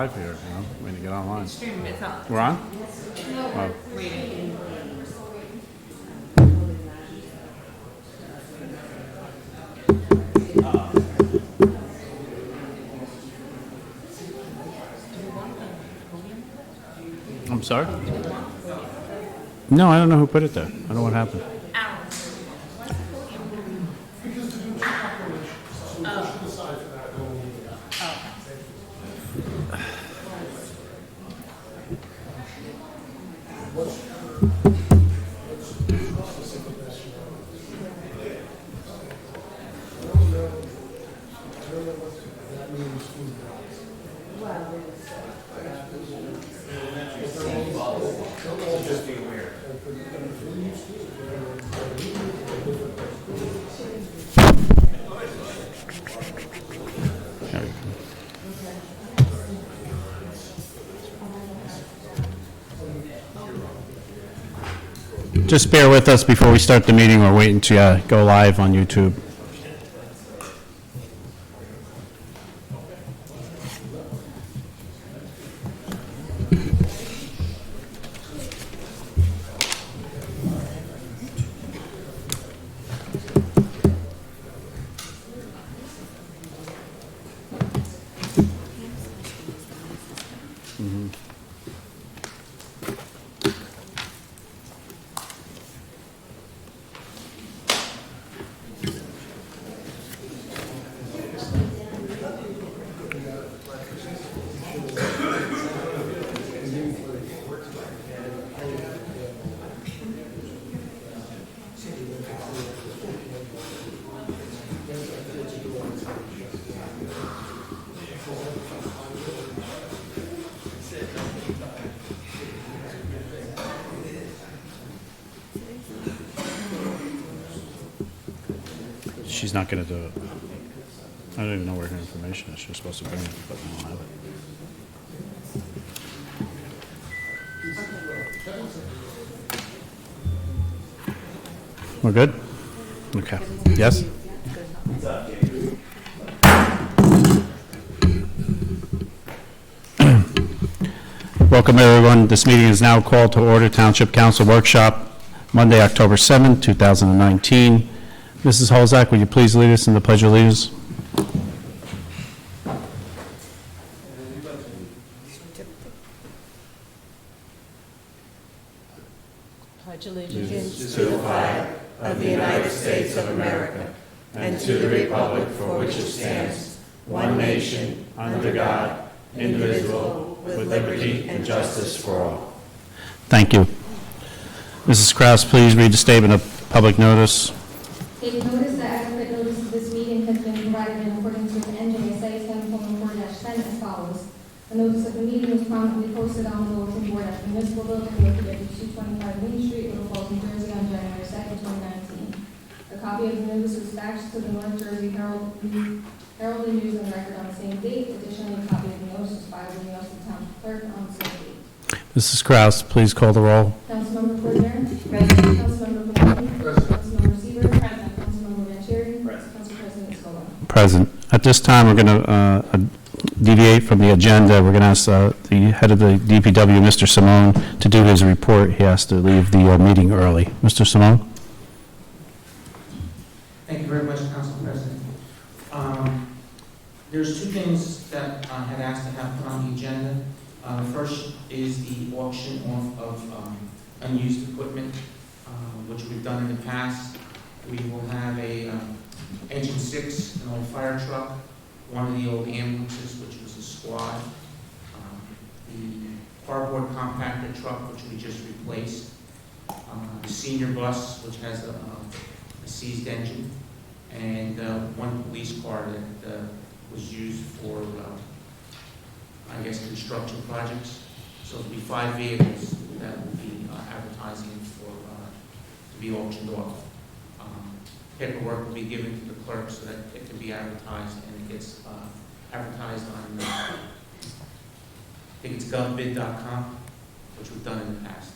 live here, you know, when you get online. Stream, it's on. We're on? No, Oh. waiting. I'm sorry? No, I don't know who put it there. I don't know what happened. Just bear with us before we start the meeting. We're waiting to go live on YouTube. She's not going to do it. I don't even know where her information is. She was supposed to bring it, but I don't have it. We're good? Okay. Yes? Welcome, everyone. This meeting is now called to order. Township Council Workshop, Monday, October 7th, 2019. Mrs. Holzak, would you please lead us in the Pledge of Allegiance? Pledge allegiance to the flag of the United States of America and to the republic for which it stands, one nation, under God, indivisible, with liberty and justice for all. Thank you. Mrs. Kraus, please read the statement of public notice. Take notice that adequate notice of this meeting has been provided in accordance with NJSA 10:4-10 as follows. A notice of the meeting was promptly posted on the bulletin board at the municipal building located at 225 Main Street, Little Falls, New Jersey on January 2nd, 2019. A copy of the notice was faxed to the North Jersey Herald and News and Record on the same date. Additionally, a copy of the notice was filed in the office of the town clerk on the same date. Mrs. Kraus, please call the roll. Councilmember Cordenear. Present. Councilmember Bowman. Present. Councilmember Seaver. Present. Councilmember Vanchery. Present. Council President Scola. Present. At this time, we're going to deviate from the agenda. We're going to ask the head of the DPW, Mr. Simone, to do his report. He has to leave the meeting early. Mr. Simone? Thank you very much, Council President. There's two things that I had asked to have put on the agenda. First is the auction off of unused equipment, which we've done in the past. We will have a engine 6, an old fire truck, one of the old ambulances, which was a squad, the cardboard compactor truck, which we just replaced, the senior bus, which has a seized engine, and one police car that was used for, I guess, construction projects. So it'll be 5 vehicles that will be advertising for to be auctioned off. Paperwork will be given to the clerk so that it can be advertised, and it gets advertised on, I think it's govbid.com, which we've done in the past.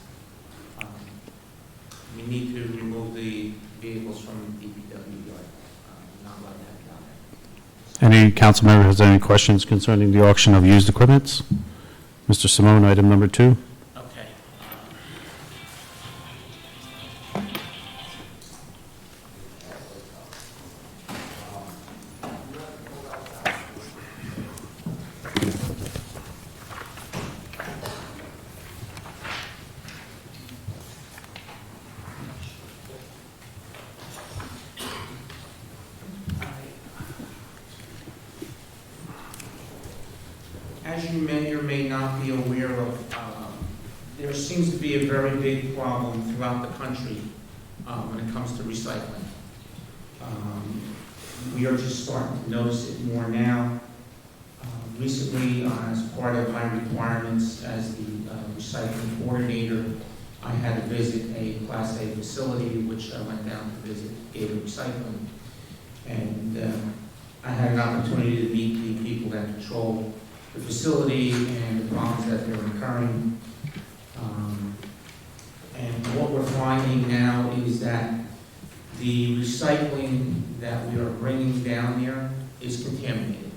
We need to remove the vehicles from the DPW yard. Not allowed to have it down there. Any council member has any questions concerning the auction of used equipments? Mr. Simone, item number 2. Okay. As you may or may not be aware of, there seems to be a very big problem throughout the country when it comes to recycling. We are just starting to notice it more now. Recently, as part of my requirements as the recycling coordinator, I had to visit a Class A facility, which I went down to visit Gator Recycling. And I had an opportunity to meet the people that control the facility and the problems that they're incurring. And what we're finding now is that the recycling that we are bringing down there is contaminated.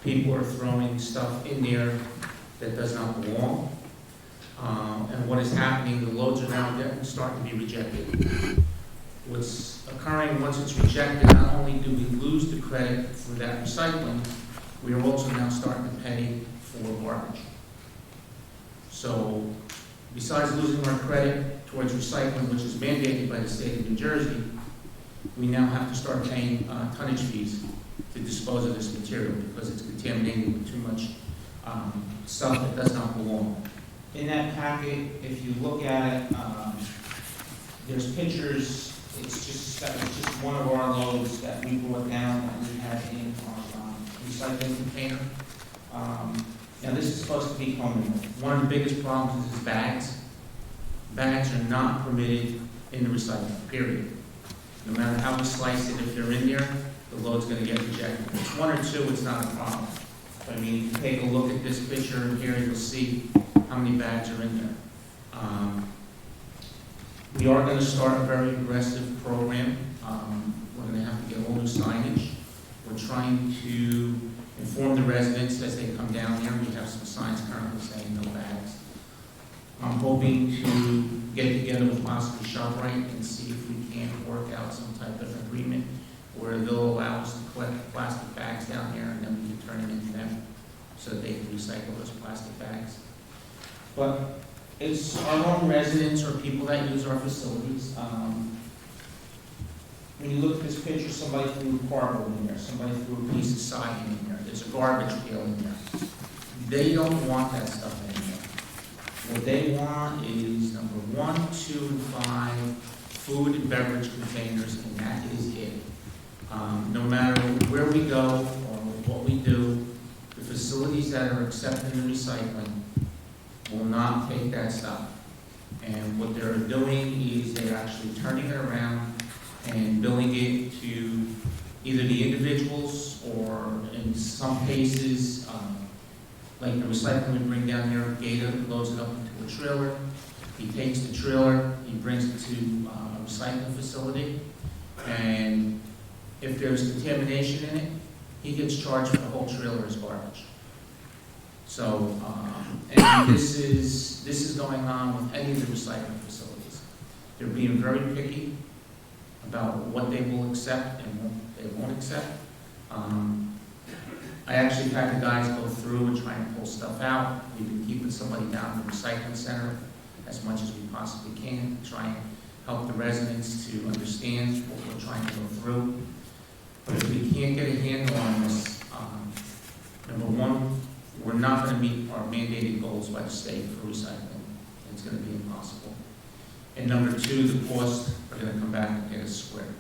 People are throwing stuff in there that does not belong. And what is happening, the loads are now starting to be rejected. What's occurring once it's rejected, not only do we lose the credit for that recycling, we are also now starting to pay for garbage. So besides losing our credit towards recycling, which is mandated by the state of New Jersey, we now have to start paying tonnage fees to dispose of this material because it's contaminated with too much stuff that does not belong. In that packet, if you look at it, there's pictures. It's just one of our loads that we brought down that we had in our recycling container. Now this is supposed to be commingled. One of the biggest problems is bags. Bags are not permitted in the recycling, period. No matter how we slice it, if they're in there, the load's going to get rejected. If it's 1 or 2, it's not a problem. I mean, if you take a look at this picture here, you'll see how many bags are in there. We are going to start a very aggressive program. We're going to have to get all new signage. We're trying to inform the residents as they come down here. We have some signs currently saying no bags. I'm hoping to get together with possibly ShopRite and see if we can work out some type of agreement where they'll allow us to collect plastic bags down here and then we can turn them into them so that they can recycle those plastic bags. But it's our own residents or people that use our facilities. When you look at this picture, somebody threw cardboard in there, somebody threw a piece of siding in there, there's a garbage pail in there. They don't want that stuff anymore. What they want is number 1, 2, and 5 food and beverage containers, and that is it. No matter where we go or what we do, the facilities that are accepting the recycling will not take that stuff. And what they're doing is they're actually turning it around and billing it to either the individuals or in some cases, like the recycling we bring down here, Gator loads it up into a trailer. He takes the trailer, he brings it to a recycling facility, and if there's contamination in it, he gets charged for the whole trailer as garbage. So, and this is going on with any of the recycling facilities. They're being very picky about what they will accept and what they won't accept. I actually had the guys go through and try and pull stuff out. We've been keeping somebody down in the recycling center as much as we possibly can, try and help the residents to understand what we're trying to go through. But if we can't get a handle on this, number 1, we're not going to meet our mandated goals by the state for recycling. It's going to be impossible. And number 2, the costs are going to come back and get us square.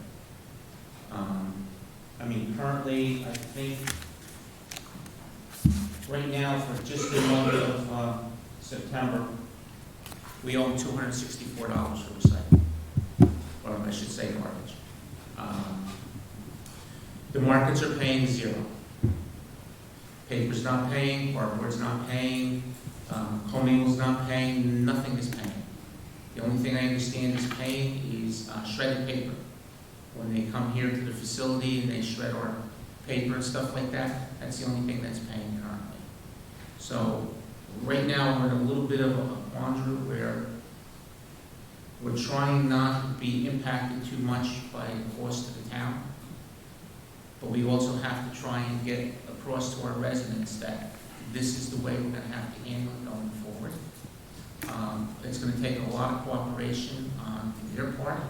I mean, currently, I think, right now, for just the month of September, we owe $264 for recycling, or I should say garbage. The markets are paying 0. Paper's not paying, cardboard's not paying, commingle's not paying, nothing is paying. The only thing I understand is paying is shredded paper. When they come here to the facility and they shred our paper and stuff like that. That's the only thing that's paying currently. So right now, we're in a little bit of a quandary where we're trying not to be impacted too much by the cost to the town, but we also have to try and get across to our residents that this is the way we're gonna have to handle it going forward. It's gonna take a lot of cooperation on their part.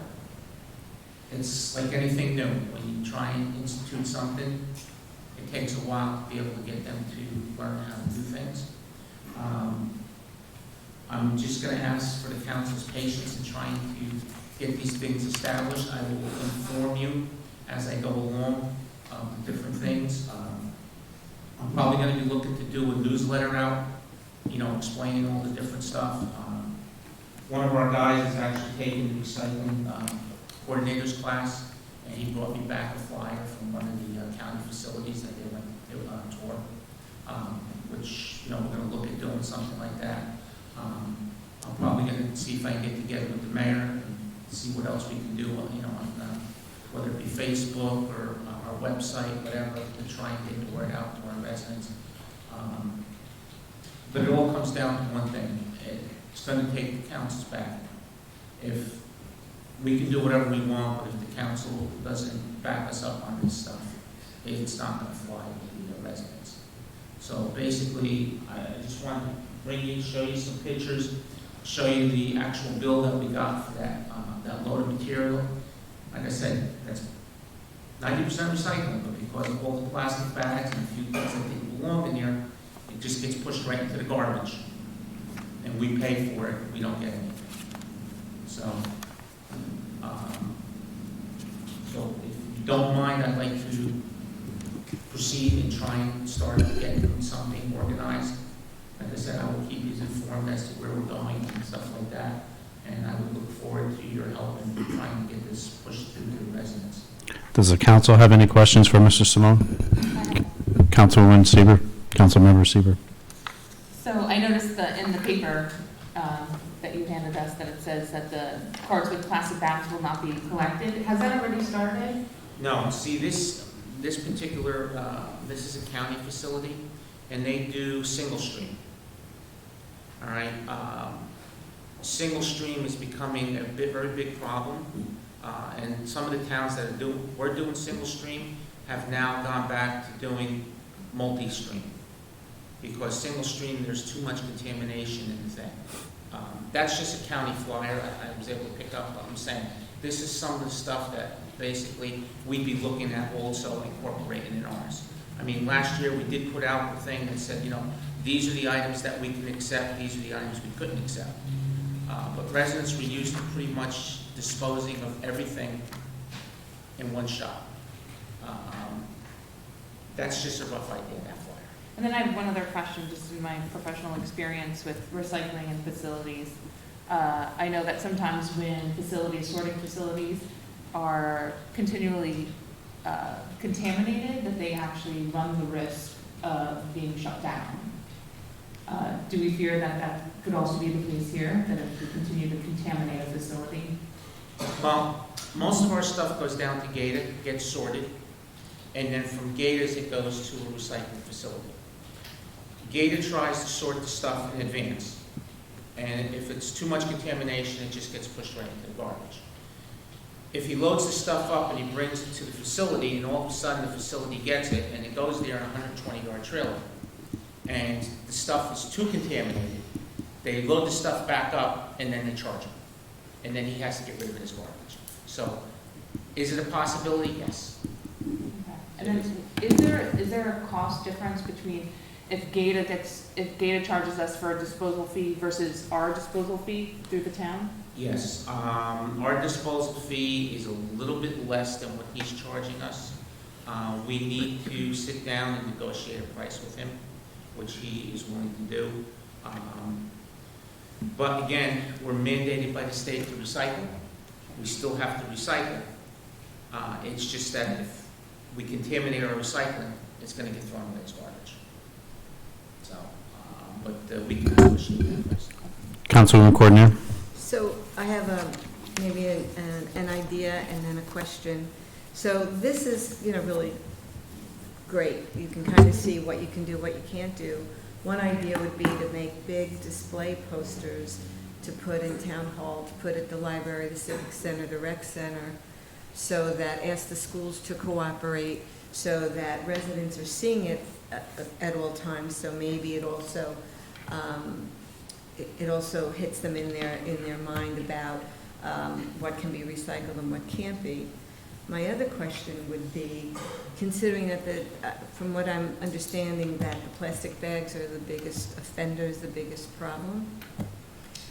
It's like anything new. When you try and institute something, it takes a while to be able to get them to learn how to do things. I'm just going to ask for the council's patience in trying to get these things established. I will inform you as I go along of the different things. I'm probably going to be looking to do a newsletter out, explaining all the different stuff. One of our guys is actually taking the recycling coordinators class, and he brought me back a flyer from one of the county facilities that they went to tour, which, we're going to look at doing something like that. I'm probably going to see if I can get together with the mayor and see what else we can do, on whether it be Facebook or our website, whatever, to try and get the word out to our residents. But it all comes down to one thing. It's going to take the council's back. If we can do whatever we want, but if the council doesn't back us up on this stuff, it's not going to fly with the residents. So basically, I just want to bring you, show you some pictures, show you the actual bill that we got for that load of material. Like I said, that's 90% recycling, but because of all the plastic bags and a few things that didn't belong in here, it just gets pushed right into the garbage. And we pay for it, we don't get anything. So if you don't mind, I'd like to proceed and try and start getting something organized. Like I said, I will keep you informed as to where we're going and stuff like that. And I would look forward to your help in trying to get this pushed through to the residents. Does the council have any questions for Mr. Simone? Councilwoman Seaver, Councilmember Seaver. So I noticed that in the paper that you handed us that it says that the carts with plastic bags will not be collected. Has that already started? No, see, this particular, this is a county facility, and they do single stream. All right, single stream is becoming a very big problem, and some of the towns that were doing single stream have now gone back to doing multi-stream, because single stream, there's too much contamination in the thing. That's just a county flyer I was able to pick up. I'm saying this is some of the stuff that basically we'd be looking at also incorporating in ours. I mean, last year we did put out the thing that said, these are the items that we can accept, these are the items we couldn't accept. But residents were used to pretty much disposing of everything in one shot. That's just a rough idea, that flyer. And then I have one other question, just in my professional experience with recycling and facilities. I know that sometimes when sorting facilities are continually contaminated, that they actually run the risk of being shut down. Do we fear that that could also be the case here, that if we continue to contaminate a facility? Well, most of our stuff goes down to Gata, gets sorted, and then from Gata's it goes to a recycling facility. Gata tries to sort the stuff in advance, and if it's too much contamination, it just gets pushed right into the garbage. If he loads the stuff up and he brings it to the facility, and all of a sudden the facility gets it, and it goes there in a 120-yard trailer, and the stuff is too contaminated, they load the stuff back up, and then they charge him. And then he has to get rid of it as garbage. So, is it a possibility? Yes. Okay. And then is there a cost difference between if Gata charges us for a disposal fee versus our disposal fee through the town? Yes. Our disposal fee is a little bit less than what he's charging us. We need to sit down and negotiate a price with him, which he is willing to do. But again, we're mandated by the state to recycle. We still have to recycle. It's just that if we contaminate our recycling, it's going to get thrown away as garbage. So, but we can negotiate that price. Councilwoman Coordinator. So I have maybe an idea and then a question. So this is, really great. You can kind of see what you can do, what you can't do. One idea would be to make big display posters to put in Town Hall, to put at the library, the Civic Center, the Rec Center, so that, ask the schools to cooperate, so that residents are seeing it at all times, so maybe it also hits them in their mind about what can be recycled and what can't be. My other question would be, considering that from what I'm understanding, that the plastic bags are the biggest offenders, the biggest problem.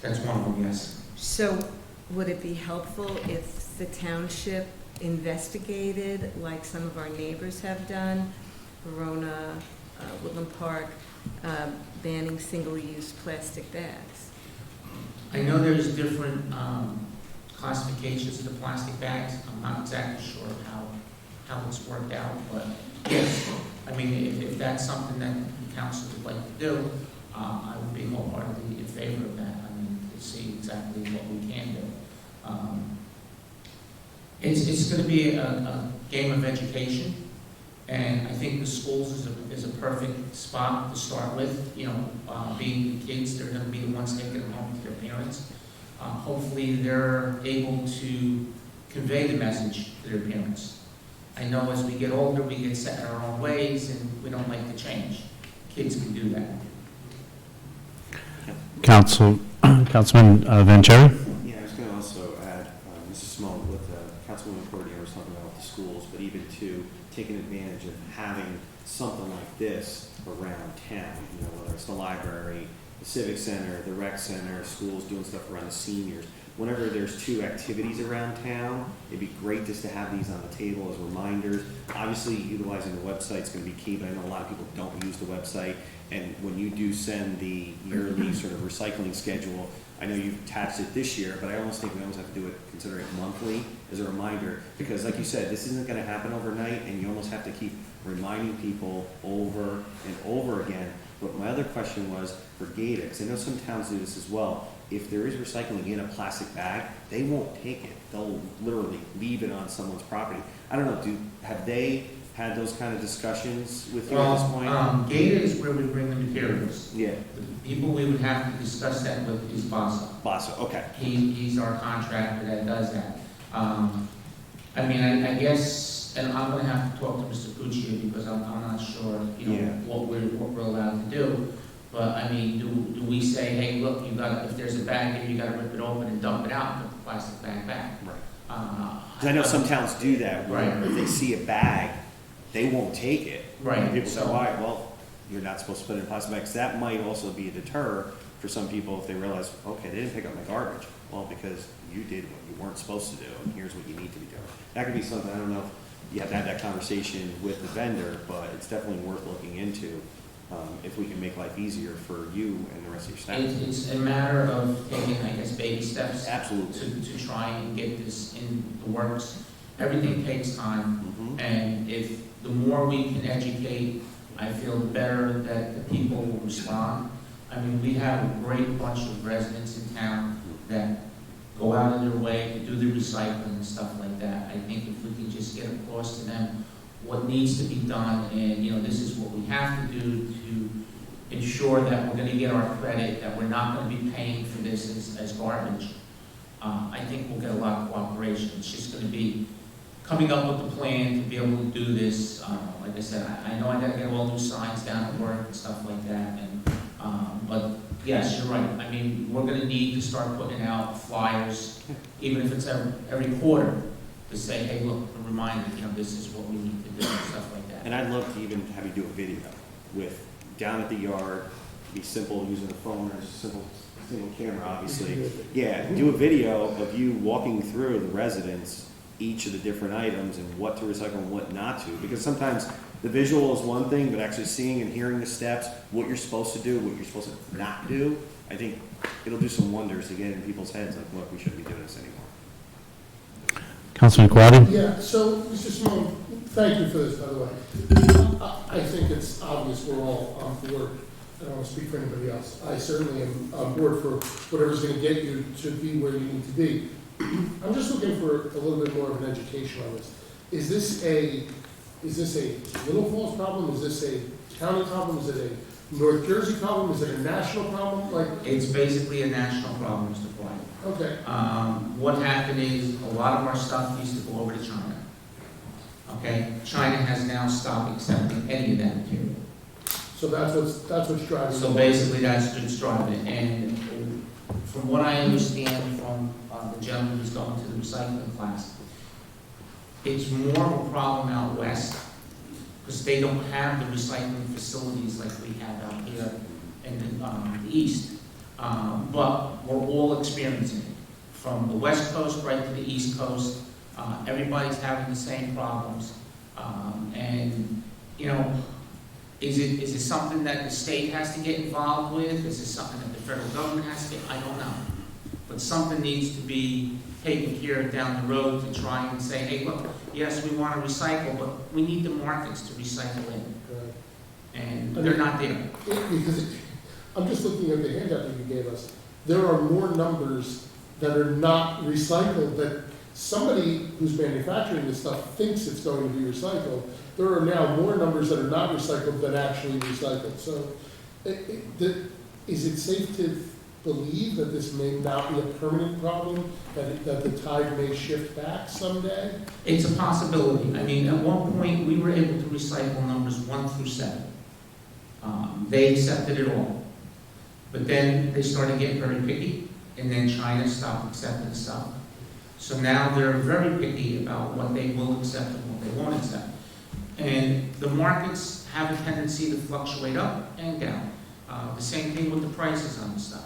That's one of them, yes. So would it be helpful if the township investigated, like some of our neighbors have done, Verona, Woodland Park, banning single-use plastic bags? I know there's different classifications of the plastic bags. I'm not exactly sure how it's worked out, but yes, I mean, if that's something that the council would like to do, I would be wholeheartedly in favor of that. I mean, to see exactly what we can do. It's going to be a game of education, and I think the schools is a perfect spot to start with. You know, being the kids, they're going to be the ones taking them home to their parents. Hopefully they're able to convey the message to their parents. I know as we get older, we get set in our own ways and we don't like to change. Kids can do that. Councilman Vanchery? Yeah, I was going to also add, Mrs. Simone, with Councilwoman Cordier was talking about the schools, but even to taking advantage of having something like this around town, you know, whether it's the library, the Civic Center, the Rec Center, schools doing stuff around the seniors. Whenever there's two activities around town, it'd be great just to have these on the table as reminders. Obviously, utilizing the website is going to be key, but I know a lot of people don't use the website. And when you do send the yearly sort of recycling schedule, I know you've attached it this year, but I almost think we almost have to do it, consider it monthly as a reminder. Because like you said, this isn't going to happen overnight, and you almost have to keep reminding people over and over again. But my other question was for GATA, because I know some towns do this as well. If there is recycling in a plastic bag, they won't take it. They'll literally leave it on someone's property. I don't know, have they had those kind of discussions with you at this point? GATA is where we bring the materials. Yeah. The people we would have to discuss that with is Basso. Basso, okay. He's our contractor that does that. I mean, I guess, and I'm gonna have to talk to Mr. Pucci because I'm not sure, you know, what we're allowed to do. But I mean, do we say, hey, look, if there's a bag here, you gotta rip it open and dump it out and put the plastic bag back? Right. Because I know some towns do that, where if they see a bag, they won't take it. Right. And people say, why? Well, you're not supposed to put it in plastic bags. That might also be a deter for some people if they realize, okay, they didn't pick up my garbage. Well, because you did what you weren't supposed to do, and here's what you need to be doing. That could be something, I don't know if you have to have that conversation with the vendor, but it's definitely worth looking into if we can make life easier for you and the rest of your staff. It's a matter of taking, I guess, baby steps. Absolutely. To try and get this in the works. Everything takes time, and if the more we can educate, I feel the better that the people will respond. I mean, we have a great bunch of residents in town that go out of their way to do the recycling and stuff like that. I think if we can just get across to them what needs to be done, and, you know, this is what we have to do to ensure that we're going to get our credit, that we're not going to be paying for this as garbage, I think we'll get a lot of cooperation. It's just going to be coming up with a plan to be able to do this. Like I said, I know I got to get all new signs down at work and stuff like that. And but yes, you're right. I mean, we're going to need to start putting out flyers, even if it's every quarter, to say, hey, look, a reminder, you know, this is what we need to do and stuff like that. And I'd love to even have you do a video with down at the yard, be simple, using the phone or just single camera, obviously. Yeah, do a video of you walking through the residents, each of the different items and what to recycle and what not to. Because sometimes the visual is one thing, but actually seeing and hearing the steps, what you're supposed to do, what you're supposed to not do, I think it'll do some wonders to get in people's heads, like, look, we shouldn't be doing this anymore. Councilman Quaddi? Yeah, so, Mr. Simone, thank you for this, by the way. I think it's obvious we're all on board. I don't want to speak for anybody else. I certainly am on board for whatever's going to get you to be where you need to be. I'm just looking for a little bit more of an education on this. Is this a Is this a Little Falls problem? Is this a county problem? Is it a North Jersey problem? Is it a national problem? Like, It's basically a national problem, Mr. White. okay, What happened is, a lot of our stuff used to go over to China. Okay? China has now stopped accepting any of that material. so that's what's driving. So basically, that's what's driving it. And from what I understand from the gentleman who's going to the recycling class, it's more of a problem out west, because they don't have the recycling facilities like we have out here in the east. But we're all experiencing it, from the west coast right to the east coast. Everybody's having the same problems. And, you know, is it something that the state has to get involved with? Is it something that the federal government has to get? I don't know. But something needs to be taken care of down the road to try and say, hey, look, yes, we want to recycle, but we need the markets to recycle in. And they're not there. Because I'm just looking at the handout that you gave us. There are more numbers that are not recycled, that somebody who's manufacturing this stuff thinks it's going to be recycled. There are now more numbers that are not recycled than actually recycled. So is it safe to believe that this may not be a permanent problem, that the tide may shift back someday? It's a possibility. I mean, at one point, we were able to recycle numbers 1 through 7. They accepted it all. But then they started getting very picky, and then China stopped accepting stuff. So now they're very picky about what they will accept and what they won't accept. And the markets have a tendency to fluctuate up and down. The same thing with the prices on the stuff.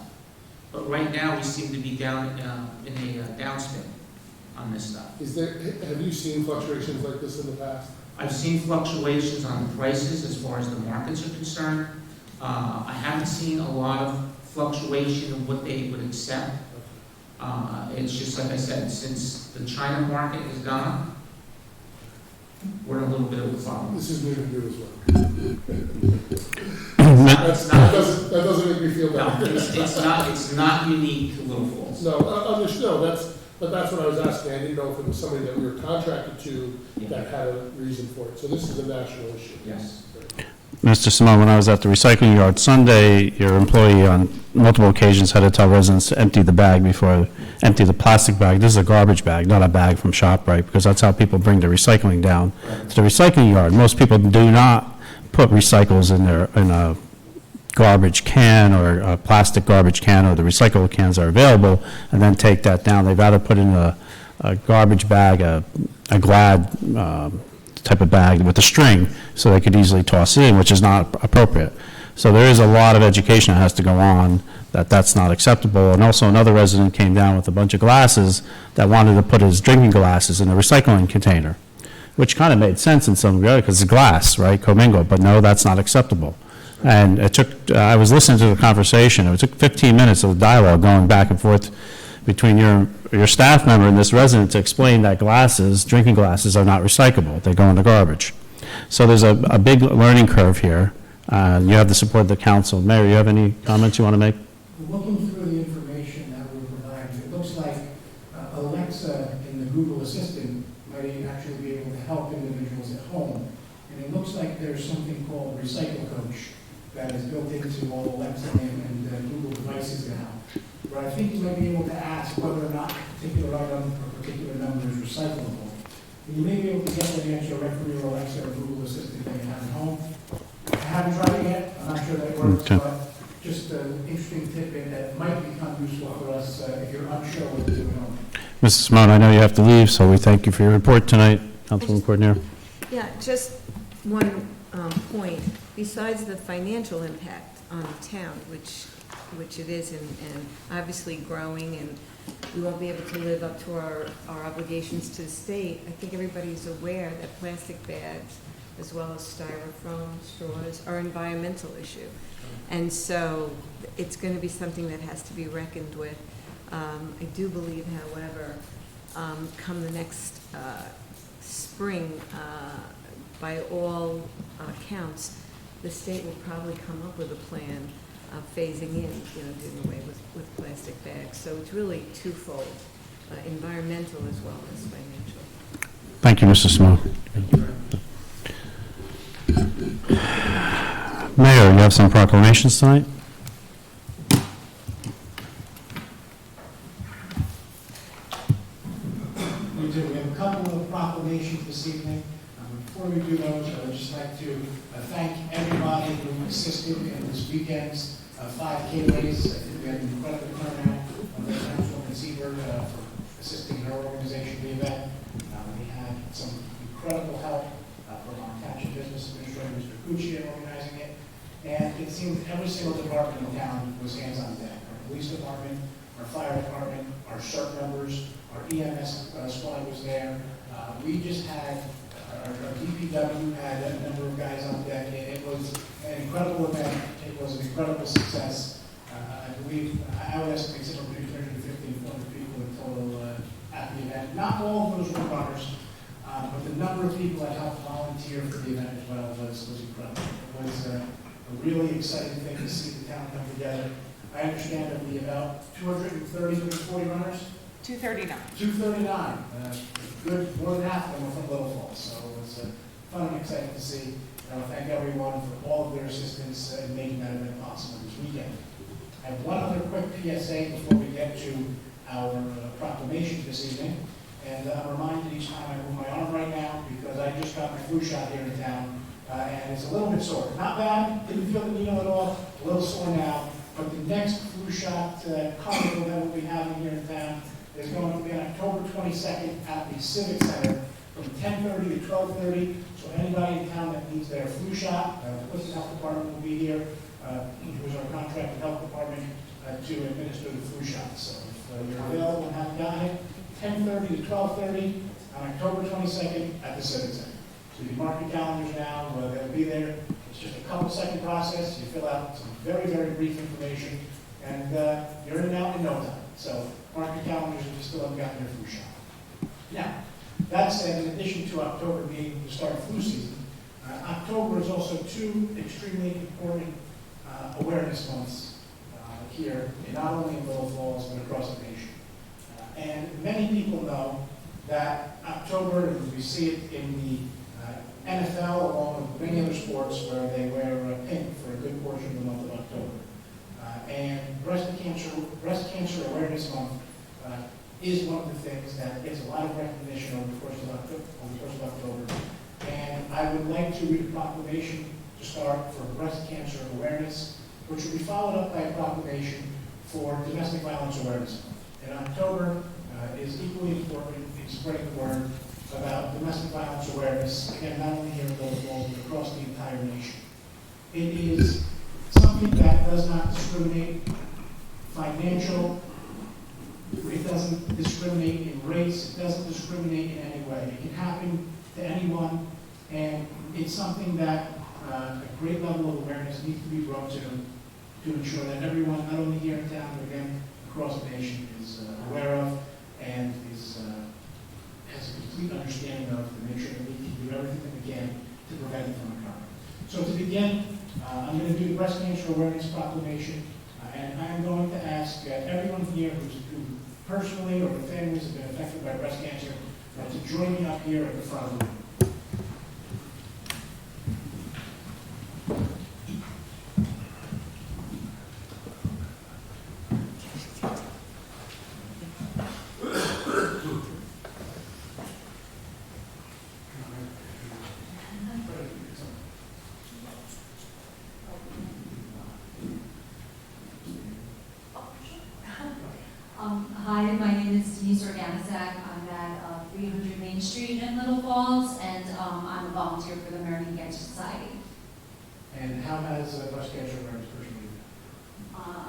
But right now, we seem to be down in a downspin on this stuff. Have you seen fluctuations like this in the past? I've seen fluctuations on the prices as far as the markets are concerned. I haven't seen a lot of fluctuation in what they would accept. It's just like I said, since the China market is gone, we're in a little bit of a problem. This is new to you as well. That doesn't make me feel No, better. it's not unique to Little Falls. No, understood. That's what I was asking. I didn't know if it was somebody that we were contracted to that had a reason for it. So this is a national issue. Yes. Mr. Simone, when I was at the recycling yard Sunday, your employee on multiple occasions had to tell residents to empty the plastic bag. This is a garbage bag, not a bag from ShopRite, because that's how people bring the recycling down to the recycling yard. Most people do not put recycles in a garbage can or a plastic garbage can, or the recyclable cans are available, and then take that down. They'd rather put in a garbage bag, a Glad type of bag with a string, so they could easily toss it in, which is not appropriate. So there is a lot of education that has to go on, that that's not acceptable. And also another resident came down with a bunch of glasses that wanted to put his drinking glasses in a recycling container, which kind of made sense in some regard, because it's glass, right, commingled, but no, that's not acceptable. And it took, I was listening to the conversation, it took 15 minutes of dialogue going back and forth between your staff member and this resident to explain that drinking glasses are not recyclable. They go in the garbage. So there's a big learning curve here. You have the support of the council. Mayor, you have any comments you want to make? Looking through the information that we're providing, it looks like Alexa and the Google Assistant might actually be able to help individuals at home. And it looks like there's something called Recycle Coach that is built into all Alexa and Google devices now. But I think you might be able to ask whether or not a particular item or a particular number is recyclable. And you may be able to get that answer right from your Alexa or Google Assistant that you have at home. I haven't tried it yet. I'm not sure that it works, Okay. but just an interesting tidbit that might become useful for us if you're unsure what to do at home. Mrs. Simone, I know you have to leave, so we thank you for your report tonight. Councilwoman Coordinator. Yeah, just one point. Besides the financial impact on the town, which it is, and obviously growing, and we won't be able to live up to our obligations to the state, I think everybody's aware that plastic bags, as well as styrofoam, straws, are an environmental issue. And so it's going to be something that has to be reckoned with. I do believe, however, come the next spring, by all counts, the state will probably come up with a plan of phasing in, doing away with plastic bags. So it's really twofold, environmental as well as financial. Thank you, Mrs. Simone. Mayor, you have some proclamations tonight? We do. We have a couple of proclamations this evening. Before we do those, I would just like to thank everybody who assisted in this weekend's 5K race. I think we had an incredible turnout. The Councilwoman Seaver for assisting in her organization of the event. We had some incredible help from our Township Business Administrator, Mr. Cucci, in organizing it. And it seemed every single department in town was hands on deck. Our police department, our fire department, our CERT members, our EMS squad was there. We just had, our DPW had a number of guys on deck. It was an incredible event. It was an incredible success. I believe, I would estimate somewhere between 350 and 400 people in total at the event. Not all of those were runners, but the number of people that helped volunteer for the event as well was incredible. It was a really exciting thing to see the town come together. I understand there'll be about 230, 240 runners. 239. 239. Good, more than half of them were from Little Falls, so it was fun and exciting to see. I want to thank everyone for all of their assistance in making that event possible this weekend. I have one other quick PSA before we get to our proclamation this evening. And I'm reminded each time I move my arm right now because I just got my flu shot here in town, and it's a little bit sore. Not bad, didn't feel the needle at all, a little sore now. But the next flu shot carnival that we'll be having here in town is going to be on October 22nd at the Civic Center from 10:30 to 12:30. So anybody in town that needs their flu shot, the Clifton Health Department will be here, who is our contracted health department, to administer the flu shot. So if you're available and haven't gotten it, 10:30 to 12:30 on October 22nd at the Civic Center. So you can mark your calendars now, they'll be there. It's just a couple-second process. You fill out some very, very brief information, and you're in and out in no time. So mark your calendars if you still haven't gotten your flu shot. Now, that said, in addition to October being the start of flu season, October is also two extremely important awareness months here, not only in Little Falls, but across the nation. And many people know that October, as we see it in the NFL, along with many other sports, where they wear pink for a good portion of the month of October. And breast cancer awareness month is one of the things that gets a lot of recognition over the course of October. And I would like to read a proclamation to start for breast cancer awareness, which will be followed up by a proclamation for domestic violence awareness month. And October is equally important in spreading the word about domestic violence awareness, again, not only here in Little Falls, but across the entire nation. It is something that does not discriminate financial, it doesn't discriminate in race, it doesn't discriminate in any way. It can happen to anyone, and it's something that a great level of awareness needs to be brought to ensure that everyone, not only here in town, but again, across the nation, is aware of and has a complete understanding of, to make sure that we can do everything that we can to prevent it from occurring. So to begin, I'm going to do the breast cancer awareness proclamation, and I'm going to ask everyone here who personally or their families have been affected by breast cancer to join me up here at the front of the room. Hi, my name is Denise Organizak. I'm at 300 Main Street in Little Falls, and I'm a volunteer for the American Cancer Society. And how has breast cancer awareness personally been?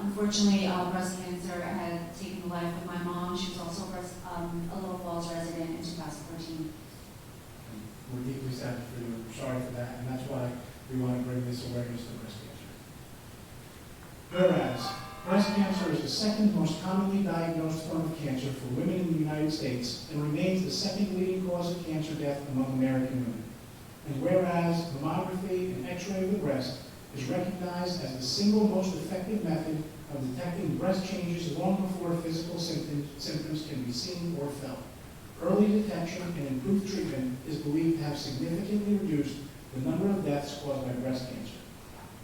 Unfortunately, breast cancer had taken the life of my mom. She was also a Little Falls resident in 2014. We're deeply sad for you. We're sorry for that, and that's why we want to bring this awareness to breast cancer. Whereas, breast cancer is the second most commonly diagnosed form of cancer for women in the United States and remains the second leading cause of cancer death among American women. And whereas mammography and X-ray of the breast is recognized as the single most effective method of detecting breast changes long before physical symptoms can be seen or felt. Early detection and improved treatment is believed to have significantly reduced the number of deaths caused by breast cancer.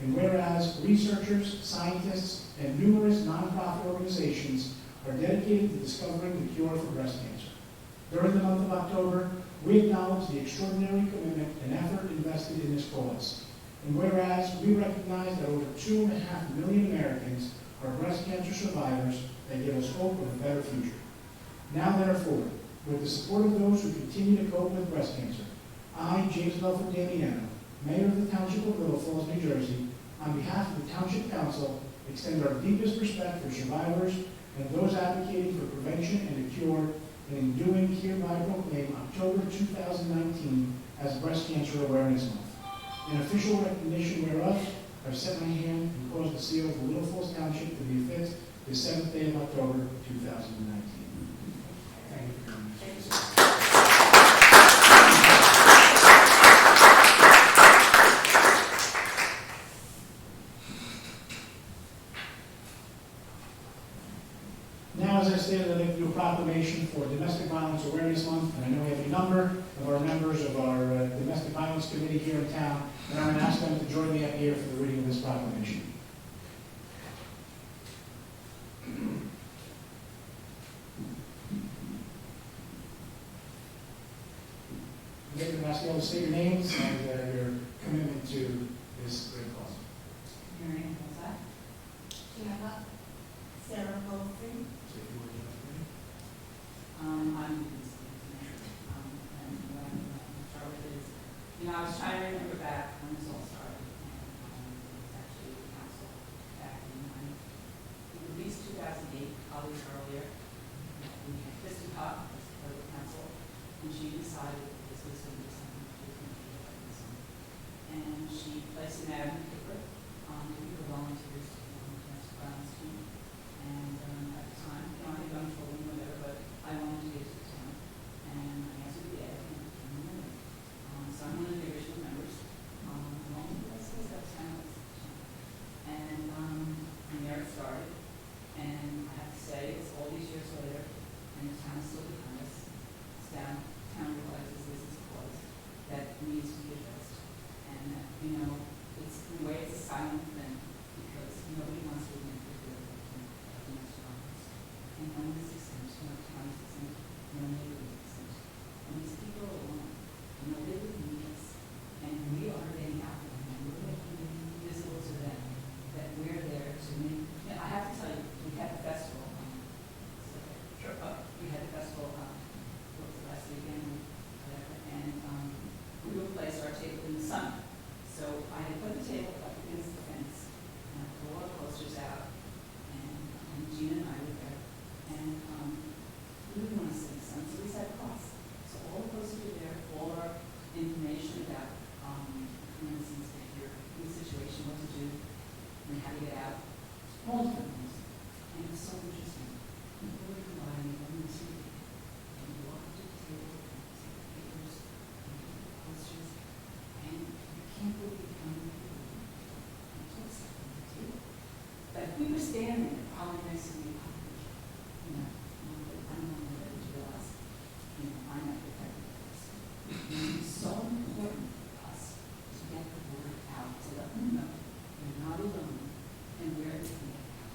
And whereas researchers, scientists, and numerous nonprofit organizations are dedicated to discovering the cure for breast cancer. During the month of October, we acknowledge the extraordinary commitment and effort invested in this cause. And whereas we recognize that over 2.5 million Americans are breast cancer survivors that give us hope of a better future. Now therefore, with the support of those who continue to cope with breast cancer, I, James Belford Damiano, Mayor of the Township of Little Falls, New Jersey, on behalf of the Township Council, extend our deepest respect for survivors and those advocating for prevention and a cure, and in doing hereby proclaim October 2019 as Breast Cancer Awareness Month. In official recognition whereof, I set my hand and cause the seal of the Little Falls Township to be affixed the 7th day of October 2019. Thank you for your Now, as I stated, I'd like to do a proclamation for Domestic Violence Awareness Month, and I know we have a number of our members of our Domestic Violence Committee here in town, and I'm going to ask them to join me up here for the reading of this proclamation. I'm going to ask you all to state your names and your commitment to this great cause. Your name is that? Sarah Goldstein. I'm and what I'm going to start with is, I was trying to remember back when this all started, and it was actually the council back in at least 2008, probably earlier. We had Kristen Cobb as part of the council, and she decided that this was going to be something she was going to do like this. And she placed an ad in the paper to be for volunteers on the domestic violence team. And at the time, I think I'm trolling whatever, but I wanted to get to the town. And I answered the ad and became a member. So I'm one of the original members. Along with the rest of us, and there it started. And I have to say, it's all these years later, and the town is still behind us. Town realizes this is a cause that needs to be addressed. And that, it's in a way it's a silent thing, because nobody wants to admit that they're a victim of domestic violence. And when this extends, no town is exempt, no neighbor is exempt. And these people are alone, they would need us, and we are getting out there, and we're making it visible to them that we're there to make. I have to tell you, we had the festival. We had the festival. What was the last weekend? Whatever. And we would place our table in the sun. So I had put the table up against the fence, and I pulled our posters out, and Gina and I were there, and we didn't want to sit in the sun, so we sat across. So all the posters were there, all our information about, for instance, if you're in a situation, what to do, and how to get out, all different things. And it was so interesting. People were combining on the TV, and you walk up to the table, and take the papers, and take the posters, and you can't believe how many people and took stuff on the table. But if we were standing there, probably next to me, I don't know whether to realize, I'm not protected by this. It's so important for us to get the word out, to let them know they're not alone, and where they can get out.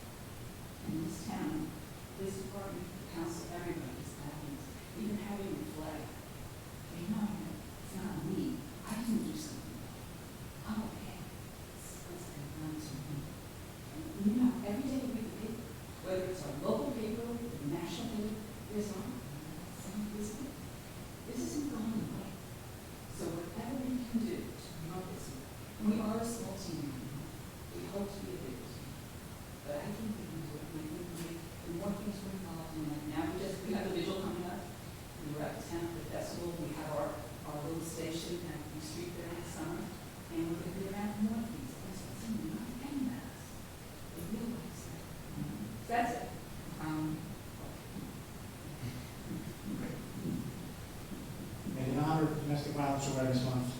In this town, police department, the council, everybody is having, even having a flag. They know it's not me. I didn't do something. Oh, okay. Let's get done to me. And every day we read the paper, whether it's our local paper, the national paper, there's one. This isn't going away. So whatever we can do to promote this, we are a small team. We hope to be a big team. But I think we can do it. We think the more things we're involved in. Now we have the vigil coming up. We were at the town for the festival. We have our little station at the street there in the summer. And we're going to be around more things. And so it's not getting that. They realize that. That's it. And in honor of Domestic Violence Awareness Month,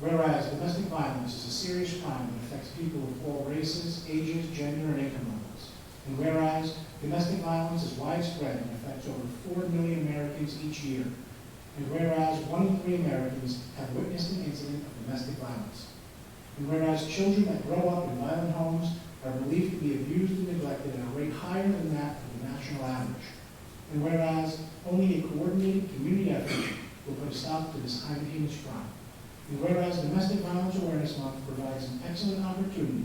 whereas domestic violence is a serious crime that affects people of all races, ages, gender, and income levels. And whereas domestic violence is widespread and affects over 4 million Americans each year. And whereas 1 in 3 Americans have witnessed an incident of domestic violence. And whereas children that grow up in violent homes are believed to be abused and neglected at a rate higher than that of the national average. And whereas only a coordinated community effort will put a stop to this kind of heinous crime. And whereas Domestic Violence Awareness Month provides an excellent opportunity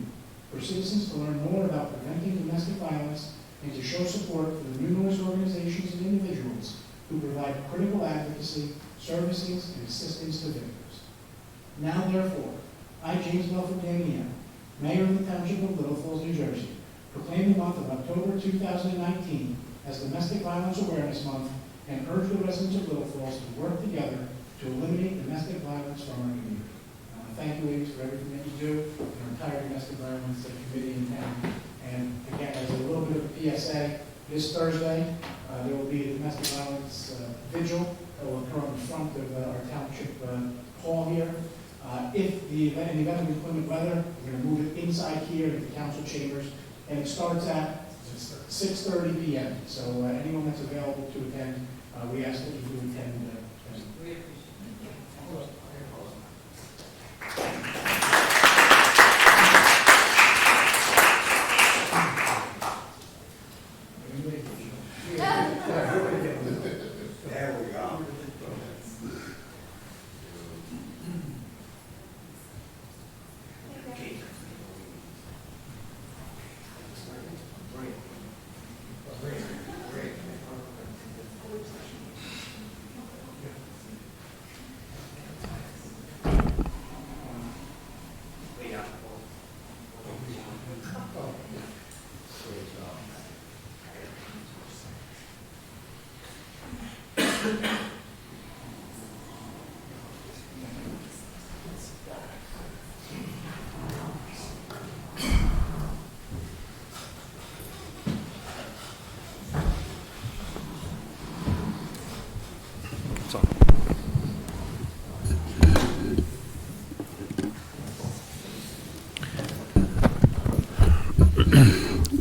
for citizens to learn more about preventing domestic violence and to show support for the numerous organizations and individuals who provide critical advocacy, services, and assistance to victims. Now, therefore, I, James Melford Damiano, Mayor of the Township of Little Falls, New Jersey, proclaim the month of October 2019 as Domestic Violence Awareness Month and urge the residents of Little Falls to work together to eliminate domestic violence from our community. I want to thank you ladies for everything that you do, and our entire domestic violence committee in town. And again, as a little bit of a PSA, this Thursday, there will be a domestic violence vigil that will occur on the front of our township hall here. If the event, in the event of inclement weather, we're going to move it inside here into the council chambers, and it starts at 6:30 p.m. So anyone that's available to attend, we ask that you do attend. We appreciate it. There we go.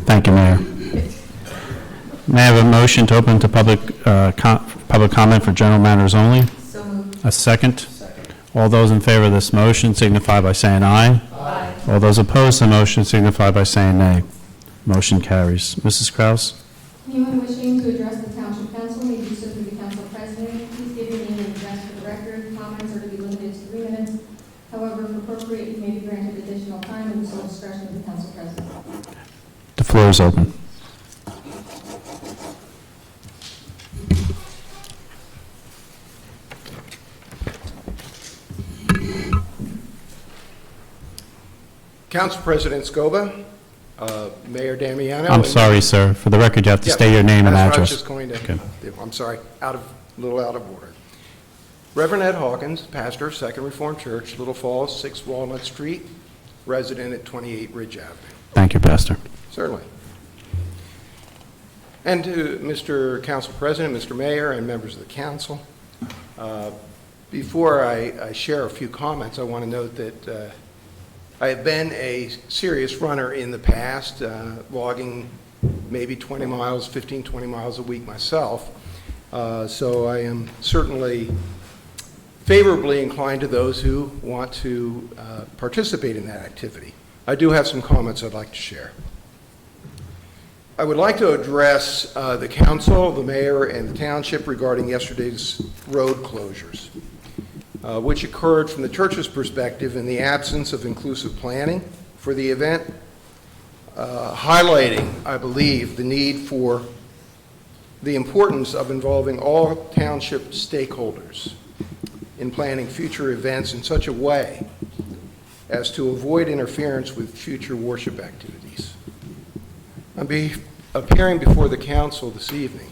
Thank you, Mayor. May I have a motion to open to public comment for general matters only? So moved. A second? All those in favor of this motion signify by saying aye. Aye. All those opposed to the motion signify by saying nay. Motion carries. Mrs. Kraus? Anyone wishing to address the Township Council may do so through the Council President. Please give your name and address for the record. Comments are to be limited to 3 minutes. However, if appropriate, you may be granted additional time at the sole discretion of the Council President. The floor is open. Council President Scoba, Mayor Damiano. I'm sorry, sir. For the record, you have to Yeah, state your name and that's what I address. was just going to Okay. do. I'm sorry, a little out of order. Reverend Ed Hawkins, pastor of Second Reformed Church, Little Falls, 6 Walnut Street, resident at 28 Ridge Avenue. Thank you, Pastor. Certainly. And to Mr. Council President, Mr. Mayor, and members of the council, before I share a few comments, I want to note that I have been a serious runner in the past, logging maybe 20 miles, 15, 20 miles a week myself. So I am certainly favorably inclined to those who want to participate in that activity. I do have some comments I'd like to share. I would like to address the council, the mayor, and the township regarding yesterday's road closures, which occurred from the church's perspective in the absence of inclusive planning for the event, highlighting, I believe, the need for the importance of involving all township stakeholders in planning future events in such a way as to avoid interference with future worship activities. I'm appearing before the council this evening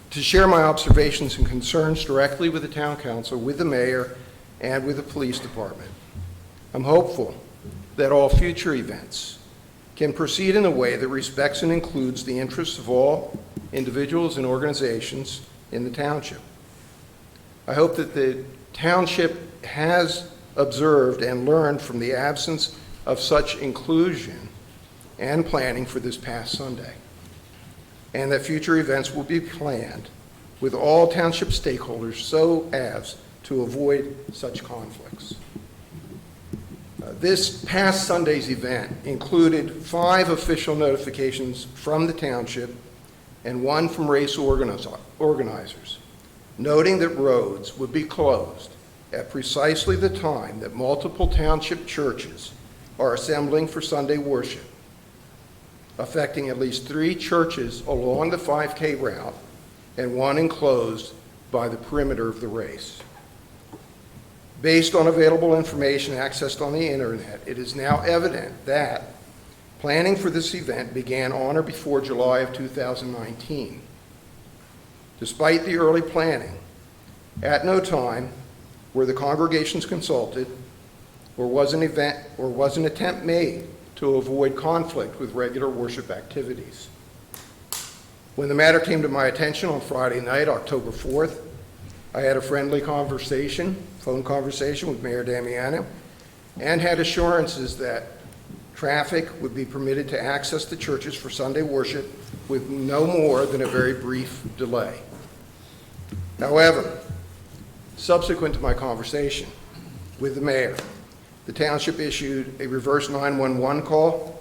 to share my observations and concerns directly with the town council, with the mayor, and with the police department. I'm hopeful that all future events can proceed in a way that respects and includes the interests of all individuals and organizations in the township. I hope that the township has observed and learned from the absence of such inclusion and planning for this past Sunday, and that future events will be planned with all township stakeholders so as to avoid such conflicts. This past Sunday's event included 5 official notifications from the township and 1 from race organizers, noting that roads would be closed at precisely the time that multiple township churches are assembling for Sunday worship, affecting at least 3 churches along the 5K route and 1 enclosed by the perimeter of the race. Based on available information accessed on the internet, it is now evident that planning for this event began on or before July of 2019. Despite the early planning, at no time were the congregations consulted or was an attempt made to avoid conflict with regular worship activities. When the matter came to my attention on Friday night, October 4th, I had a friendly phone conversation with Mayor Damiano, and had assurances that traffic would be permitted to access the churches for Sunday worship with no more than a very brief delay. However, subsequent to my conversation with the mayor, the township issued a reverse 911 call,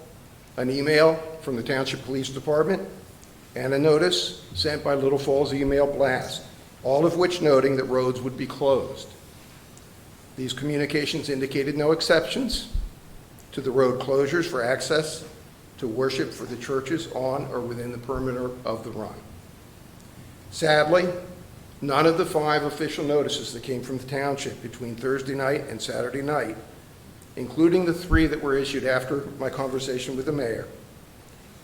an email from the Township Police Department, and a notice sent by Little Falls Email Blast, all of which noting that roads would be closed. These communications indicated no exceptions to the road closures for access to worship for the churches on or within the perimeter of the run. Sadly, none of the 5 official notices that came from the township between Thursday night and Saturday night, including the 3 that were issued after my conversation with the mayor,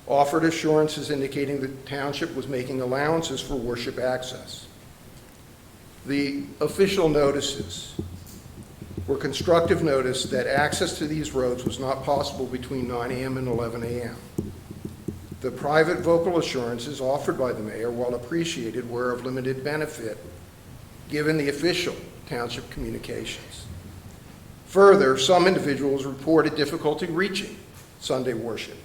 offered assurances indicating the township was making allowances for worship access. The official notices were constructive notice that access to these roads was not possible between 9 a.m. and 11 a.m. The private vocal assurances offered by the mayor, while appreciated, were of limited benefit given the official township communications. Further, some individuals reported difficulty reaching Sunday worship,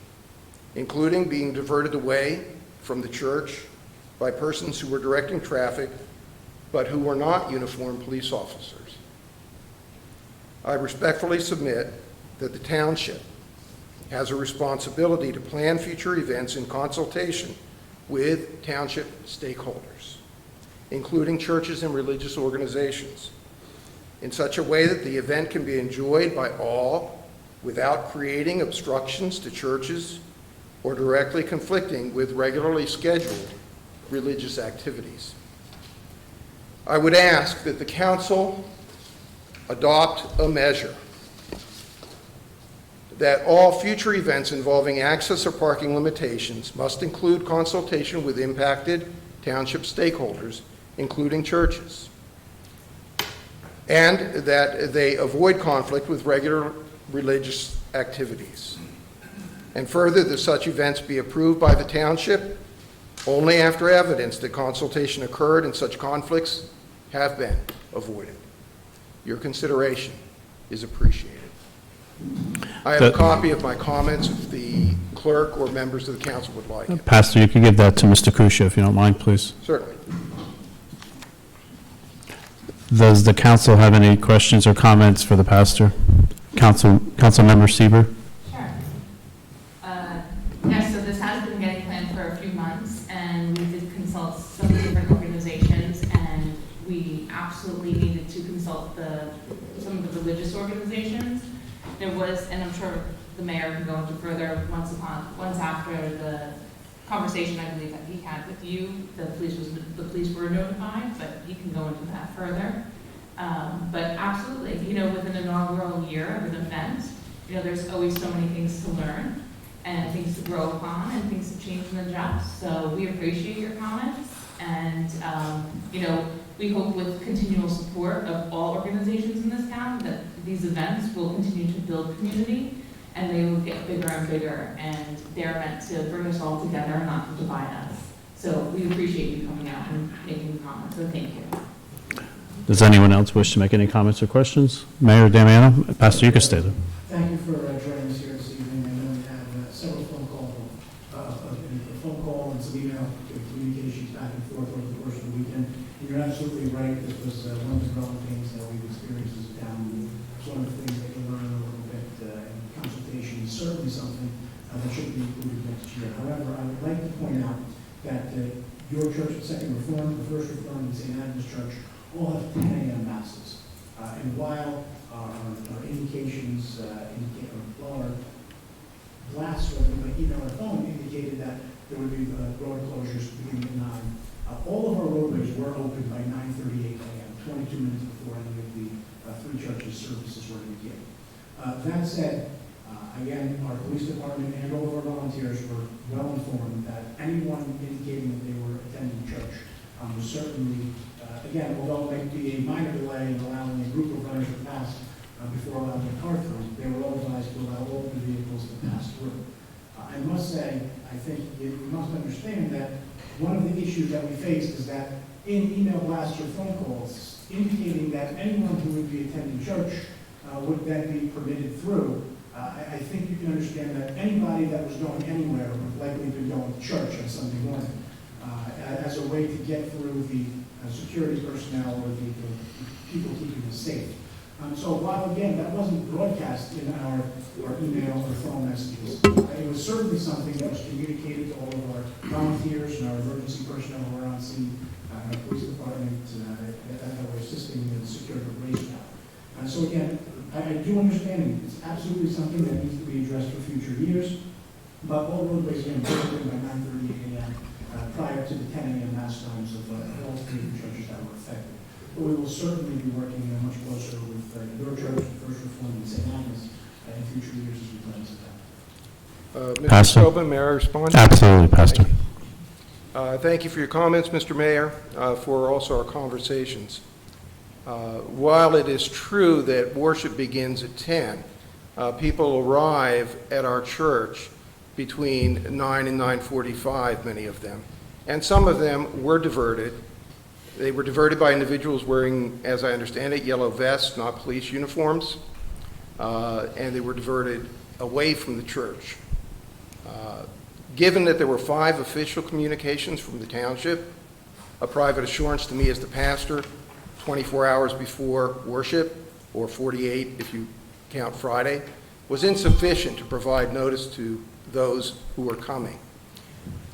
including being diverted away from the church by persons who were directing traffic but who were not uniformed police officers. I respectfully submit that the township has a responsibility to plan future events in consultation with township stakeholders, including churches and religious organizations, in such a way that the event can be enjoyed by all without creating obstructions to churches or directly conflicting with regularly scheduled religious activities. I would ask that the council adopt a measure that all future events involving access or parking limitations must include consultation with impacted township stakeholders, including churches, and that they avoid conflict with regular religious activities. And further, that such events be approved by the township only after evidence that consultation occurred and such conflicts have been avoided. Your consideration is appreciated. I have a copy of my comments if the clerk or members of the council would like it. Pastor, you could give that to Mr. Kusha if you don't mind, please. Certainly. Does the council have any questions or comments for the pastor? Councilmember Sieber? Sure. Yes, so this has been getting planned for a few months, and we did consult some different organizations, and we absolutely needed to consult some of the religious organizations. There was, and I'm sure the mayor can go into further once after the conversation I believe that he had with you, the police were notified, but he can go into that further. But absolutely, with an inaugural year of an event, there's always so many things to learn and things to grow upon and things to change and adjust. So we appreciate your comments, and we hope with continual support of all organizations in this town that these events will continue to build community and they will get bigger and bigger, and they're meant to bring us all together, not to divide us. So we appreciate you coming out and making comments, so thank you. Does anyone else wish to make any comments or questions? Mayor Damiano? Pastor, you can stay there. Thank you for joining us here this evening. I know we had several phone call and some email communications back and forth over the course of the weekend. And you're absolutely right. This was one of the growing things that we've experienced as a town. It's one of the things that you learn over the equipment and consultation is certainly something that should be included next year. However, I would like to point out that your church, the Second Reformed, the First Reformed, and St. Agnes Church all have 10 a.m. masses. And while our indications, our blasts or email or phone indicated that there would be road closures beginning at 9, all of our roadways were open by 9:38 a.m., 22 minutes before any of the three churches' services were to begin. That said, again, our police department and all of our volunteers were well informed that anyone indicating that they were attending church was certainly, again, although it might be a minor delay in allowing a group of runners to pass before allowing a car through, they were all advised to allow all the vehicles to pass through. I must say, I think you must understand that one of the issues that we face is that in email blasts or phone calls indicating that anyone who would be attending church would then be permitted through, I think you can understand that anybody that was going anywhere would likely be going to church on Sunday morning as a way to get through the security personnel or the people keeping us safe. So while, again, that wasn't broadcast in our email or phone messages, it was certainly something that was communicated to all of our volunteers and our emergency personnel who were on scene, our police department that were assisting in the security operation. So again, I do understand it's absolutely something that needs to be addressed for future years, but all roadways again were open by 9:38 a.m. Prior to the 10 a.m. mass times of all three churches that were affected. But we will certainly be working much closer with your church, the First Reformed, and St. Agnes in future years as we plan to that. Mr. Pastor? Tobin, may I respond? Absolutely, Pastor. Thank you for your comments, Mr. Mayor, for also our conversations. While it is true that worship begins at 10, people arrive at our church between 9 and 9:45, many of them. And some of them were diverted. They were diverted by individuals wearing, as I understand it, yellow vests, not police uniforms, and they were diverted away from the church. Given that there were 5 official communications from the township, a private assurance to me as the pastor, 24 hours before worship, or 48 if you count Friday, was insufficient to provide notice to those who were coming.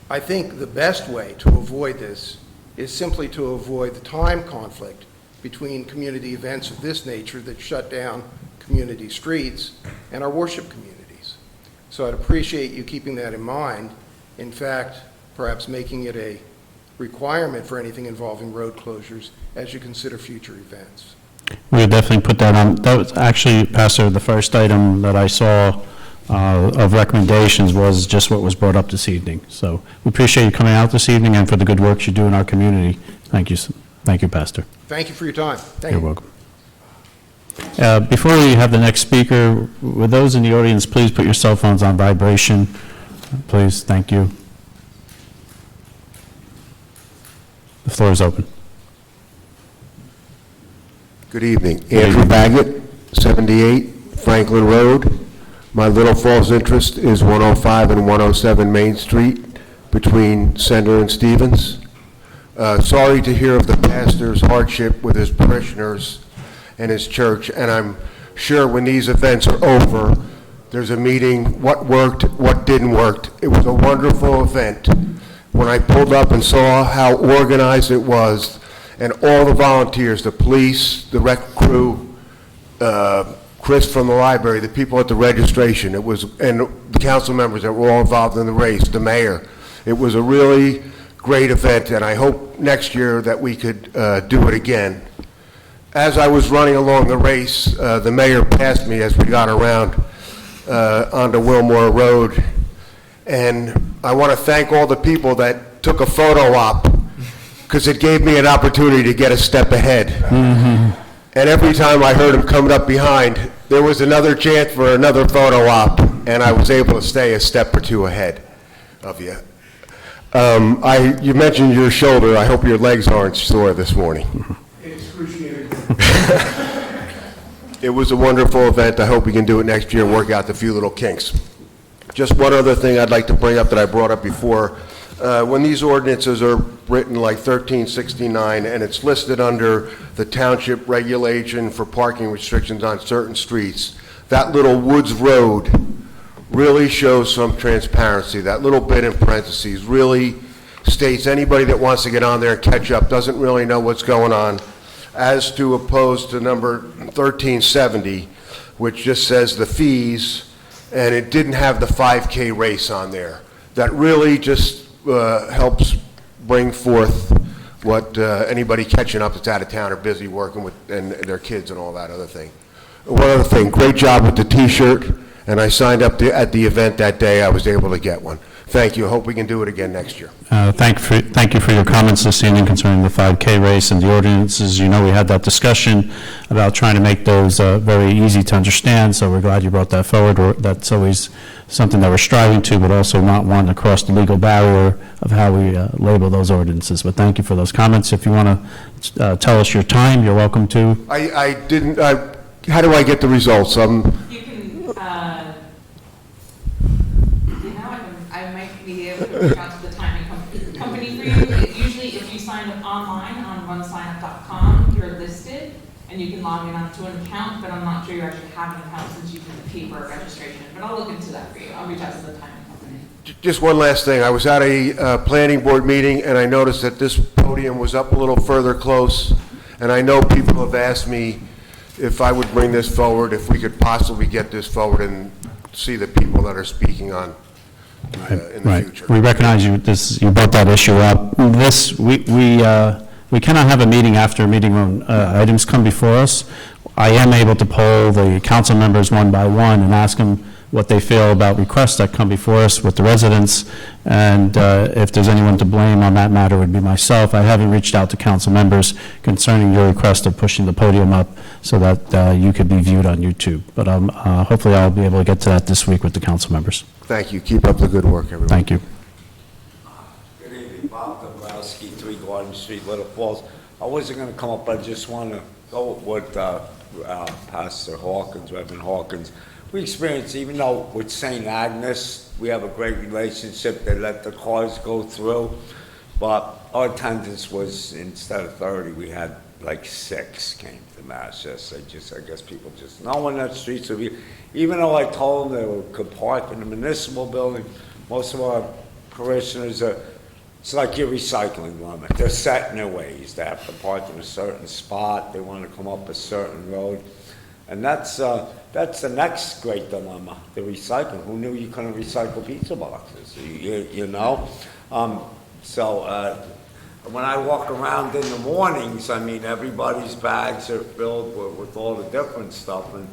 I think the best way to avoid this is simply to avoid the time conflict between community events of this nature that shut down community streets and our worship communities. So I'd appreciate you keeping that in mind. In fact, perhaps making it a requirement for anything involving road closures as you consider future events. We would definitely put that on. That was actually, Pastor, the first item that I saw of recommendations was just what was brought up this evening. So we appreciate you coming out this evening and for the good work you do in our community. Thank you. Thank you, Pastor. Thank you for your time. Thank You're you. welcome. Before we have the next speaker, would those in the audience please put your cell phones on vibration? Please, thank you. The floor is open. Good evening. Andrew Baggett, 78 Franklin Road. My Little Falls interest is 105 and 107 Main Street between Center and Stevens. Sorry to hear of the pastor's hardship with his parishioners and his church, and I'm sure when these events are over, there's a meeting, what worked, what didn't work. It was a wonderful event. When I pulled up and saw how organized it was, and all the volunteers, the police, the rec crew, Chris from the library, the people at the registration, and the council members that were all involved in the race, the mayor. It was a really great event, and I hope next year that we could do it again. As I was running along the race, the mayor passed me as we got around onto Wilmore Road, and I want to thank all the people that took a photo op, because it gave me an opportunity to get a step ahead. Mm-hmm. And every time I heard him coming up behind, there was another chance for another photo op, and I was able to stay a step or two ahead of you. You mentioned your shoulder. I hope your legs aren't sore this morning. It's excruciating. It was a wonderful event. I hope we can do it next year and work out the few little kinks. Just one other thing I'd like to bring up that I brought up before. When these ordinances are written like 1369 and it's listed under the township regulation for parking restrictions on certain streets, that little Woods Road really shows some transparency. That little bit in parentheses really states anybody that wants to get on there and catch up doesn't really know what's going on, as to opposed to number 1370, which just says the fees, and it didn't have the 5K race on there. That really just helps bring forth what anybody catching up that's out of town or busy working with and their kids and all that other thing. One other thing, great job with the T-shirt, and I signed up at the event that day. I was able to get one. Thank you. I hope we can do it again next year. Thank you for your comments this evening concerning the 5K race and the ordinances. You know, we had that discussion about trying to make those very easy to understand, so we're glad you brought that forward. That's always something that we're striving to, but also not wanting to cross the legal barrier of how we label those ordinances. But thank you for those comments. If you want to tell us your time, you're welcome to. I didn't, how do I get the results? You can, I might be able to reach out to the timing company for you. Usually if you sign up online on runsignup.com, you're listed and you can log in onto an account, but I'm not sure you actually have an account since you did the paper registration. But I'll look into that for you. I'll reach out to the timing company. Just one last thing. I was at a planning board meeting, and I noticed that this podium was up a little further close, and I know people have asked me if I would bring this forward, if we could possibly get this forward and see the people that are speaking on in the future. We recognize you brought that issue up. We cannot have a meeting after a meeting when items come before us. I am able to poll the council members one by one and ask them what they feel about requests that come before us with the residents, and if there's anyone to blame on that matter, it would be myself. I haven't reached out to council members concerning your request of pushing the podium up so that you could be viewed on YouTube. But hopefully I'll be able to get to that this week with the council members. Thank you. Keep up the good work, everyone. Thank you. Good evening, Bob Dombrowski, 3 Garden Street, Little Falls. I wasn't going to come up, but I just want to go with Pastor Hawkins, Reverend Hawkins. We experienced, even though with St. Agnes, we have a great relationship. They let the cars go through, but our attendance was, instead of 30, we had like 6 came to Mass yesterday. I guess people just know in that street. So even though I told them they could park in the municipal building, most of our parishioners it's like your recycling limit. They're set in their ways. They have to park in a certain spot. They want to come up a certain road. And that's the next great dilemma, the recycling. Who knew you couldn't recycle pizza boxes, you know? So when I walk around in the mornings, I mean, everybody's bags are filled with all the different stuff, and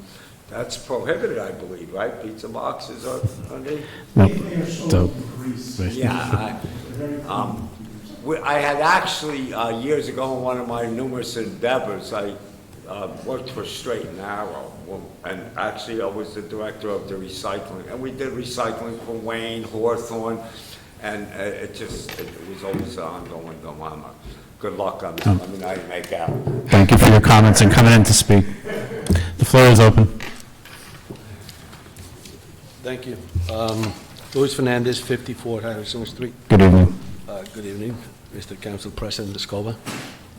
that's prohibited, I believe, right? Pizza boxes are they? Yeah. I had actually, years ago, in one of my numerous endeavors, I worked for Straight and Narrow, and actually I was the director of the recycling, and we did recycling for Wayne, Hawthorne, and it was always an ongoing dilemma. Good luck on that. Let me know how you make out. Thank you for your comments and coming in to speak. The floor is open. Thank you. Luis Fernandez, 54 Harrison Street. Good evening. Good evening, Mr. Council President Escobar.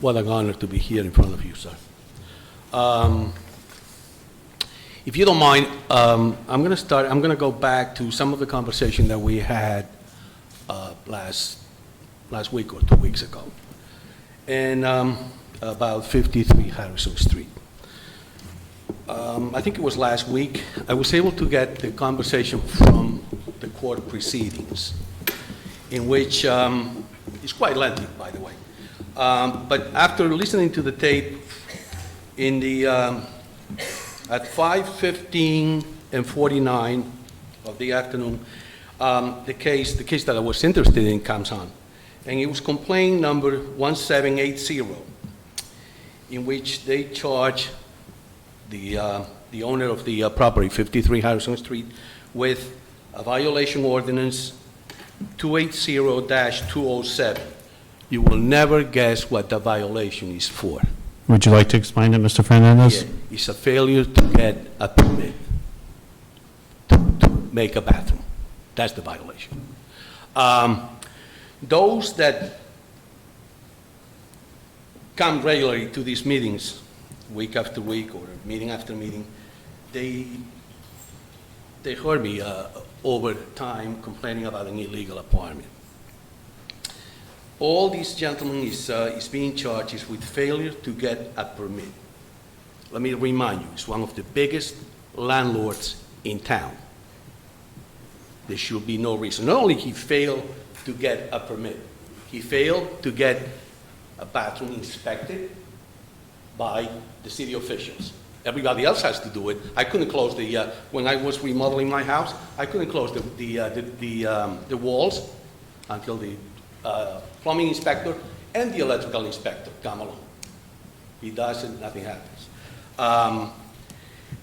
What an honor to be here in front of you, sir. If you don't mind, I'm going to go back to some of the conversation that we had last week or 2 weeks ago, and about 53 Harrison Street. I think it was last week. I was able to get the conversation from the court proceedings, in which it's quite lengthy, by the way. But after listening to the tape, in the at 5:15 and 49 of the afternoon, the case that I was interested in comes on, and it was complaint number 1780, in which they charge the owner of the property, 53 Harrison Street, with a violation ordinance 280-207. You will never guess what the violation is for. Would you like to explain it, Mr. Fernandez? Yeah, it's a failure to get a permit to make a bathroom. That's the violation. Those that come regularly to these meetings, week after week or meeting after meeting, they they heard me over time complaining about an illegal apartment. All these gentlemen is being charged is with failure to get a permit. Let me remind you, it's one of the biggest landlords in town. There should be no reason. Not only he failed to get a permit, he failed to get a bathroom inspected by the city officials. Everybody else has to do it. I couldn't close when I was remodeling my house, I couldn't close the walls until the plumbing inspector and the electrical inspector come along. He does it, nothing happens.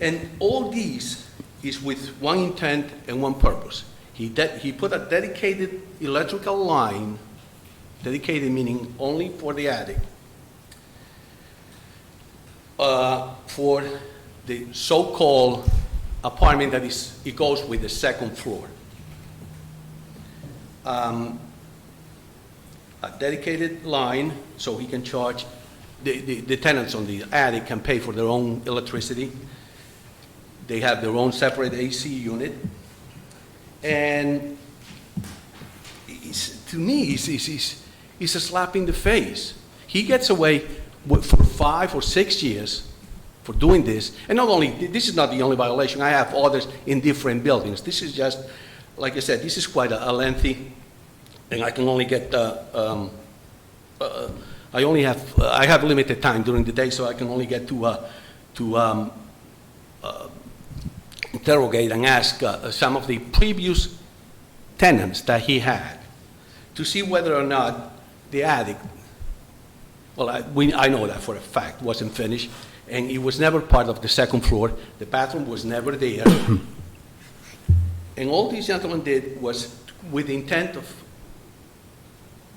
And all these is with one intent and one purpose. He put a dedicated electrical line, dedicated meaning only for the attic, for the so-called apartment it goes with the second floor. A dedicated line so he can charge, the tenants on the attic can pay for their own electricity. They have their own separate AC unit. And to me, it's a slap in the face. He gets away for 5 or 6 years for doing this. And not only, this is not the only violation. I have others in different buildings. This is just, like I said, this is quite a lengthy, and I can only get, I have limited time during the day, so I can only get to interrogate and ask some of the previous tenants that he had to see whether or not the attic, well, I know that for a fact, wasn't finished, and it was never part of the second floor. The bathroom was never there. And all these gentlemen did was with the intent of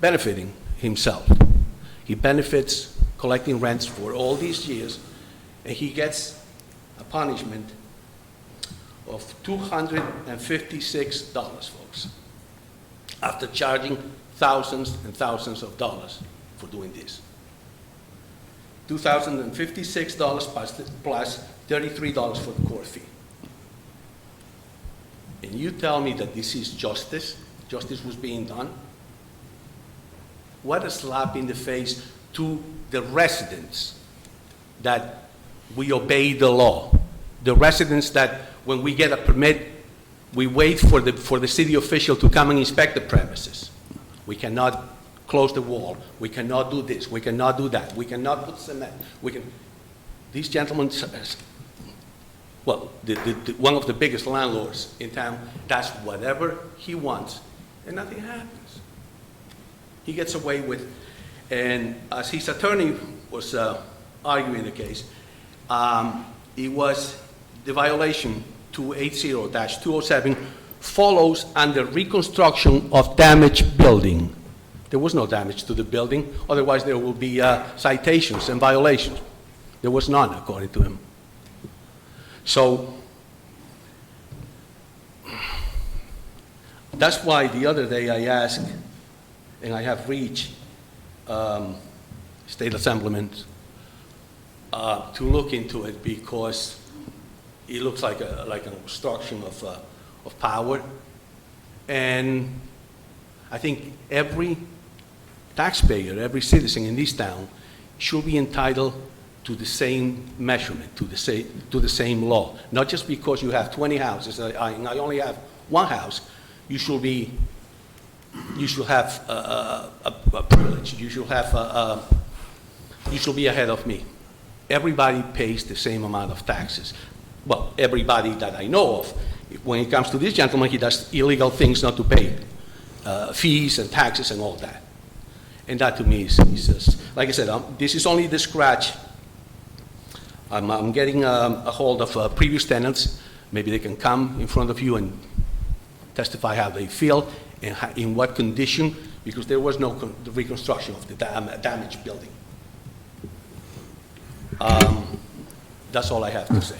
benefiting himself. He benefits collecting rents for all these years, and he gets a punishment of $256, folks, after charging thousands and thousands of dollars for doing this. $2,056 plus $33 for the court fee. And you tell me that this is justice? Justice was being done? What a slap in the face to the residents that we obey the law. The residents that when we get a permit, we wait for the city official to come and inspect the premises. We cannot close the wall. We cannot do this. We cannot do that. We cannot put cement. These gentlemen, well, one of the biggest landlords in town, does whatever he wants, and nothing happens. He gets away with, and as his attorney was arguing the case, it was the violation 280-207 follows under reconstruction of damaged building. There was no damage to the building, otherwise there will be citations and violations. There was none, according to him. So that's why the other day I asked, and I have reached state assemblymen to look into it, because it looks like an obstruction of power. And I think every taxpayer, every citizen in this town should be entitled to the same measurement, to the same law. Not just because you have 20 houses, and I only have one house, you should have a privilege. You should be ahead of me. Everybody pays the same amount of taxes. Well, everybody that I know of. When it comes to this gentleman, he does illegal things not to pay fees and taxes and all that. And that to me is just, like I said, this is only the scratch. I'm getting a hold of previous tenants. Maybe they can come in front of you and testify how they feel and in what condition, because there was no reconstruction of the damaged building. That's all I have to say.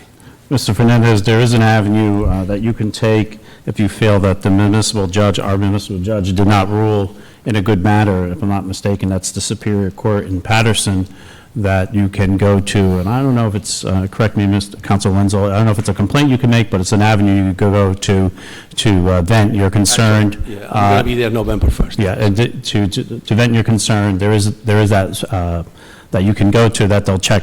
Mr. Fernandez, there is an avenue that you can take if you feel that the municipal judge, our municipal judge, did not rule in a good manner. If I'm not mistaken, that's the Superior Court in Patterson. that you can go to, and I don't know if it's, correct me, Mr. Council Wenzel, I don't know if it's a complaint you can make, but it's an avenue you could go to vent your concern. Yeah, I'm going to be there November 1st. Yeah, and to vent your concern, there is that, that you can go to that they'll check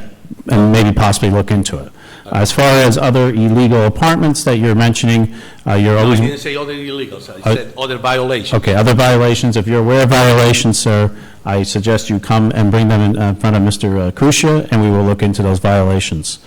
and maybe possibly look into it. As far as other illegal apartments that you're mentioning, you're No, I always... didn't say other illegals, I said other violations. Okay, other violations, if you're aware of violations, sir, I suggest you come and bring them in front of Mr. Kusia, and we will look into those violations.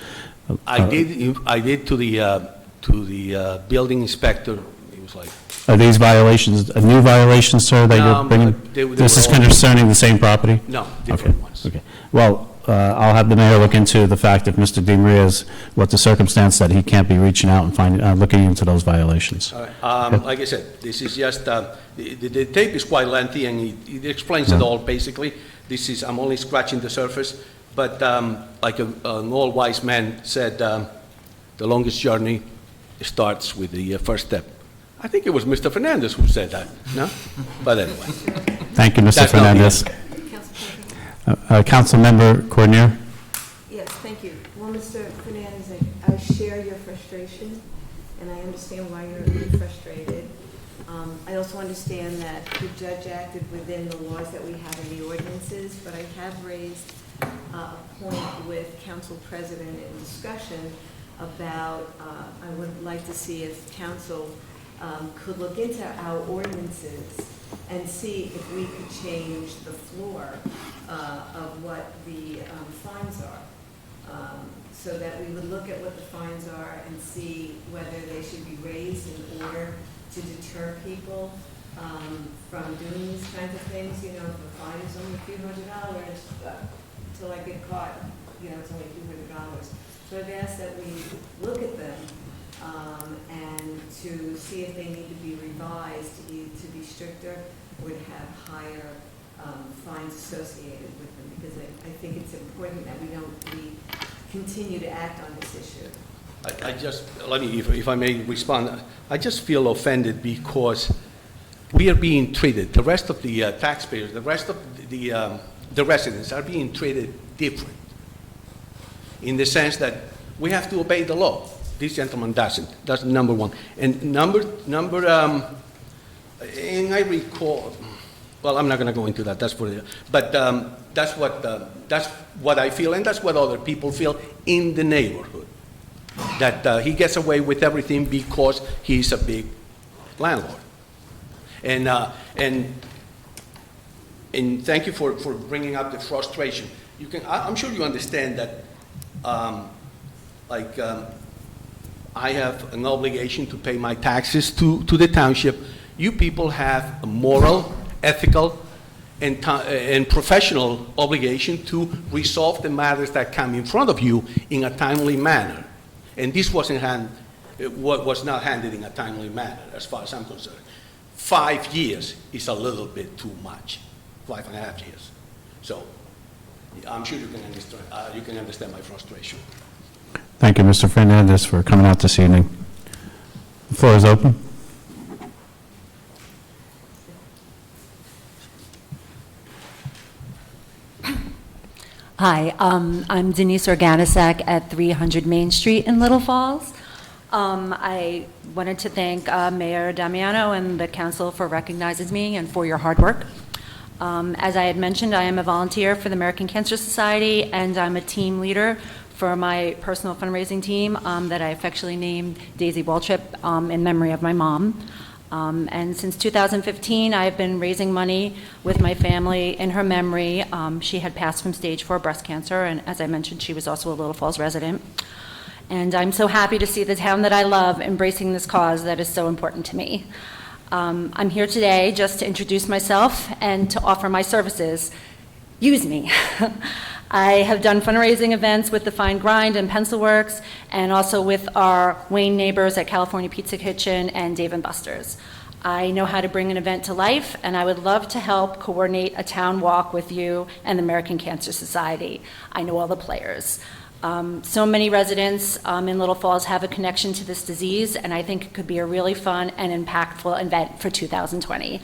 I did to the building inspector, he was like, Are these violations, new violations, sir, that No, you're bringing? they This were is all- concerning the same property? no, Okay, different ones. okay. Well, I'll have the mayor look into the fact if Mr. Di Maria's, what the circumstance that he can't be reaching out and looking into those violations. All right. Like I said, this is just, the tape is quite lengthy, and it explains it all, basically. I'm only scratching the surface, but like an old wise man said, the longest journey starts with the first step. I think it was Mr. Fernandez who said that, no? But anyway. Thank you, Mr. That's not me. Fernandez. Councilmember Coordinator? Yes, thank you. Well, Mr. Fernandez, I share your frustration, and I understand why you're frustrated. I also understand that the judge acted within the laws that we have in the ordinances, but I have raised a point with Council President in discussion about, I would like to see if Council could look into our ordinances and see if we could change the floor of what the fines are, so that we would look at what the fines are and see whether they should be raised in order to deter people from doing these kinds of things. You know, if the fine is only a few $100, until I get caught, you know, it's only a few $100. So I've asked that we look at them and to see if they need to be revised to be stricter or to have higher fines associated with them, because I think it's important that we continue to act on this issue. I just, let me, if I may respond, I just feel offended because we are being treated, the rest of the taxpayers, the rest of the residents are being treated different, in the sense that we have to obey the law. This gentleman doesn't. That's number one. And and I recall, well, I'm not going to go into that. That's for the, but that's what I feel, and that's what other people feel in the neighborhood. That he gets away with everything because he's a big landlord. And thank you for bringing up the frustration. I'm sure you understand that, I have an obligation to pay my taxes to the township. You people have a moral, ethical, and professional obligation to resolve the matters that come in front of you in a timely manner. And this was not handled in a timely manner, as far as I'm concerned. 5 years is a little bit too much, 5.5 years. So I'm sure you can understand my frustration. Thank you, Mr. Fernandez, for coming out this evening. The floor is open. Hi, I'm Denise Organisak at 300 Main Street in Little Falls. I wanted to thank Mayor Damiano and the council for recognizing me and for your hard work. As I had mentioned, I am a volunteer for the American Cancer Society, and I'm a team leader for my personal fundraising team that I affectionately named Daisy Waltrip in memory of my mom. And since 2015, I've been raising money with my family in her memory. She had passed from stage 4 breast cancer, and as I mentioned, she was also a Little Falls resident. And I'm so happy to see the town that I love embracing this cause that is so important to me. I'm here today just to introduce myself and to offer my services. Use me. I have done fundraising events with the Fine Grind and Pencil Works, and also with our Wayne neighbors at California Pizza Kitchen and Dave & Buster's. I know how to bring an event to life, and I would love to help coordinate a town walk with you and the American Cancer Society. I know all the players. So many residents in Little Falls have a connection to this disease, and I think it could be a really fun and impactful event for 2020.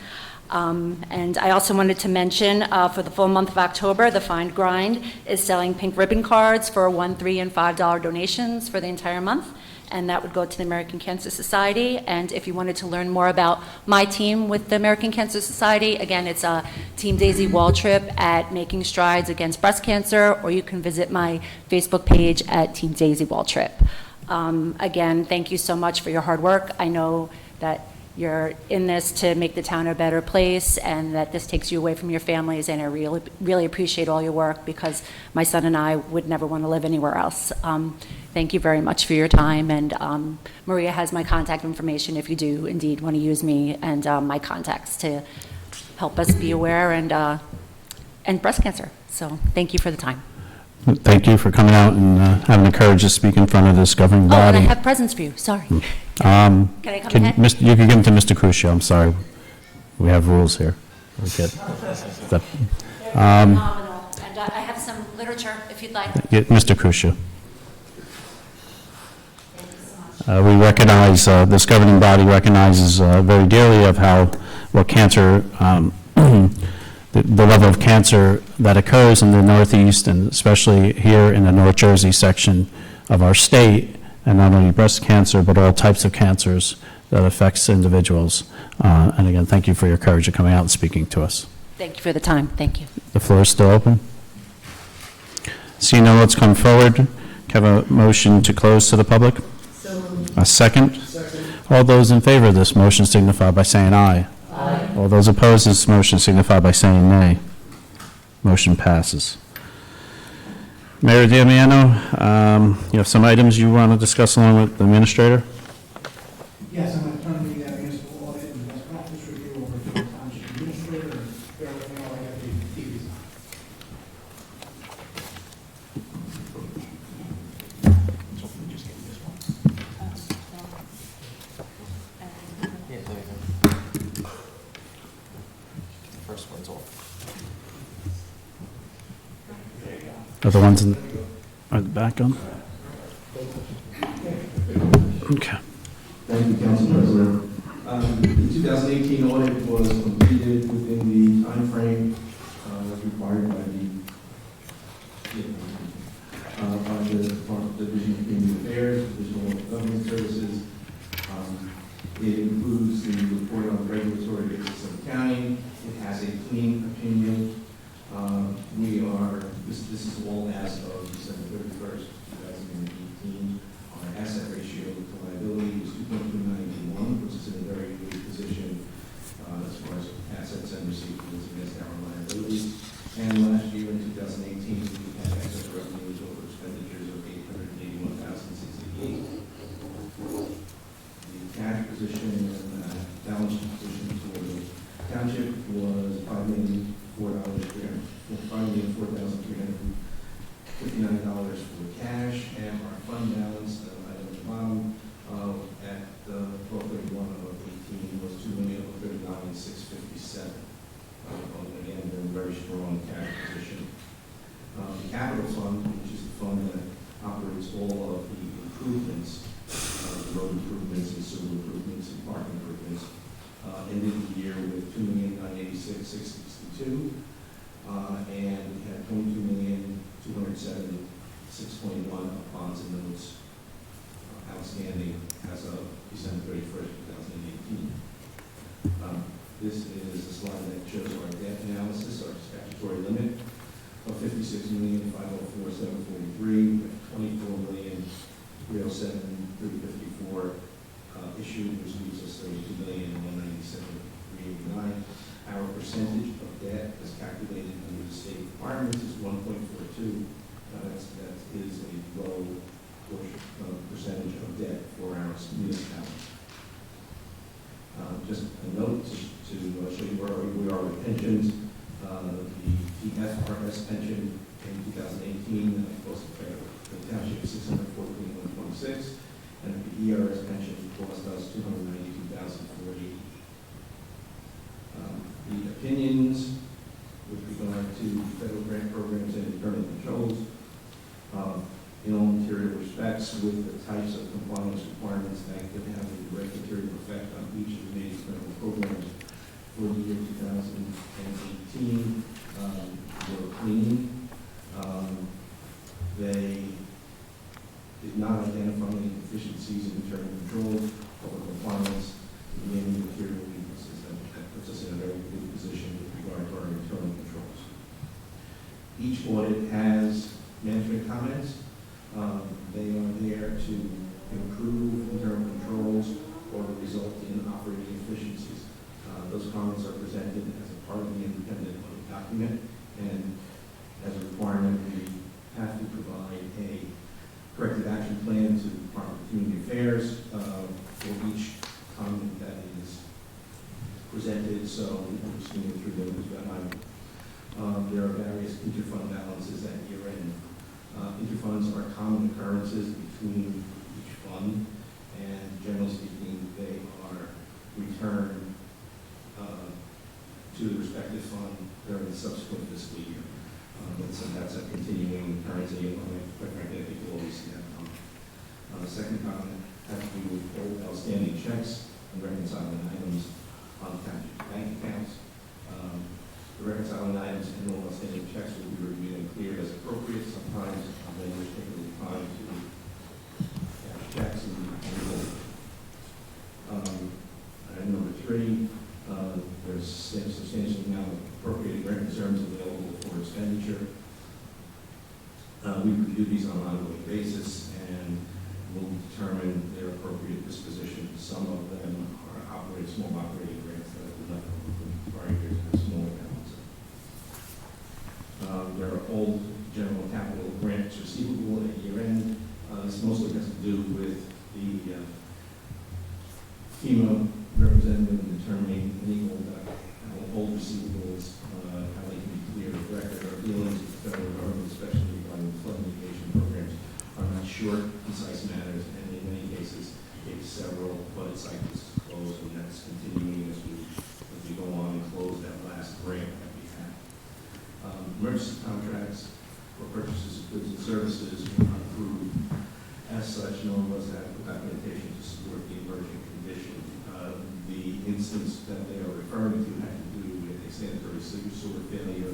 And I also wanted to mention, for the full month of October, the Find Grind is selling pink ribbon cards for $1, $3, and $5 donations for the entire month, and that would go to the American Cancer Society. And if you wanted to learn more about my team with the American Cancer Society, again, it's a Team Daisy Wall Trip at Making Strides Against Breast Cancer, or you can visit my Facebook page at Team Daisy Wall Trip. Again, thank you so much for your hard work. I know that you're in this to make the town a better place, and that this takes you away from your families, and I really, really appreciate all your work, because my son and I would never want to live anywhere else. Thank you very much for your time, and Maria has my contact information if you do indeed want to use me, and my contacts to help us be aware and breast cancer. So thank you for the time. Thank you for coming out and having the courage to speak in front of this governing Oh, and body. I have presents for you, sorry. Can I come ahead? You can give them to Mr. Crucio, I'm sorry. We have rules here. Okay. Phenomenal. And I have some literature, if you'd like. Mr. Crucio. We recognize, this governing body recognizes very dearly of what cancer, the level of cancer that occurs in the Northeast, and especially here in the North Jersey section of our state, and not only breast cancer, but all types of cancers that affects individuals. And again, thank you for your courage of coming out and speaking to us. Thank you for the time, thank you. The floor is still open. Seeing no one, let's come forward. Can I have a motion to close to the public? A second? Second. All those in favor of this motion signify by saying aye. Aye. All those opposed to this motion signify by saying nay. Motion passes. Mayor Damiano, you have some items you want to discuss along with the administrator? Yes, I'm going to turn the municipal audit and best practice review over to the township administrator, and bear with me while I get the TVs on. First one's off. Are the ones in, are the back on? Okay. Thank you, Council President. The 2018 audit was completed within the timeframe as required by the Division of Community Affairs, Division of Local Government Services. It includes the report on the regulatory basis of the county. It has a clean opinion. This is all as of December 31st, 2018. Our asset ratio to liability is 2.29:1, which is in a very good position as far as assets and receivables against our liabilities. And last year in 2018, we had excess revenues over expenditures of $881,068. The cash position and balance sheet position for the township was $5,004,359 for cash, and our fund balance, item at the bottom, at 12/31/18 was $2,039,657. Again, a very strong cash position. The capital fund, which is the fund that operates all of the improvements, road improvements and sewer improvements and park improvements, ended the year with $2,986,662, and we had $22,276.1 of bonds and notes outstanding as of December 31st, 2018. This is a slide that shows our debt analysis, our statutory limit of $56,504,743, $24,307,354 issued, which leaves us $32,197,389. Our percentage of debt as calculated under the state requirements is 1.42. That is a low percentage of debt for our municipality. Just a note to show you where we are with pensions. The FRS pension in 2018 cost the township $614,126, and the ERS pension cost us $292,480. The opinions with regard to federal grant programs and internal controls, in all material respects, with the types of compliance requirements that could have a direct material effect on each of the major federal programs, for the year 2018 were clean. They did not identify any deficiencies in internal controls or compliance with any material weaknesses. That puts us in a very good position with regard to our internal controls. Each audit has management comments. They are there to improve internal controls or result in operating efficiencies. Those comments are presented as a part of the independent audit document, and as a requirement, we have to provide a corrective action plan to the Department of Community Affairs for each comment that is presented, so we're just going through those behind. There are various interfund balances at year end. Interfunds are common occurrences between each fund, and generally speaking, they are returned to the respective fund during the subsequent fiscal year. So that's a continuing currency, and quite frankly, I think we'll always see that come. The second comment has to do with old outstanding checks and reconciling items on township bank accounts. The reconciling items and old outstanding checks will be reviewed and cleared as appropriate. Sometimes vendors take a little time to cash checks and item number 3, there's a substantial amount of appropriated grant reserves available for expenditure. We review these on an ongoing basis and will determine their appropriate disposition. Some of them are small operating grants that have been left over from prior years with smaller balances. There are old general capital grants receivable at year end. This mostly has to do with the FEMA representative in determining any old receivables, how they can be cleared of record. Our dealings with the federal government, especially regarding flood mitigation programs, are not short, concise matters, and in many cases, take several audit cycles to close, and that's continuing as we go on and close that last grant that we had. Emergency contracts for purchases of goods and services were not approved. As such, no one was adequate documentation to support the emergent condition. The instance that they are referring to had to do with a sanitary sewer failure,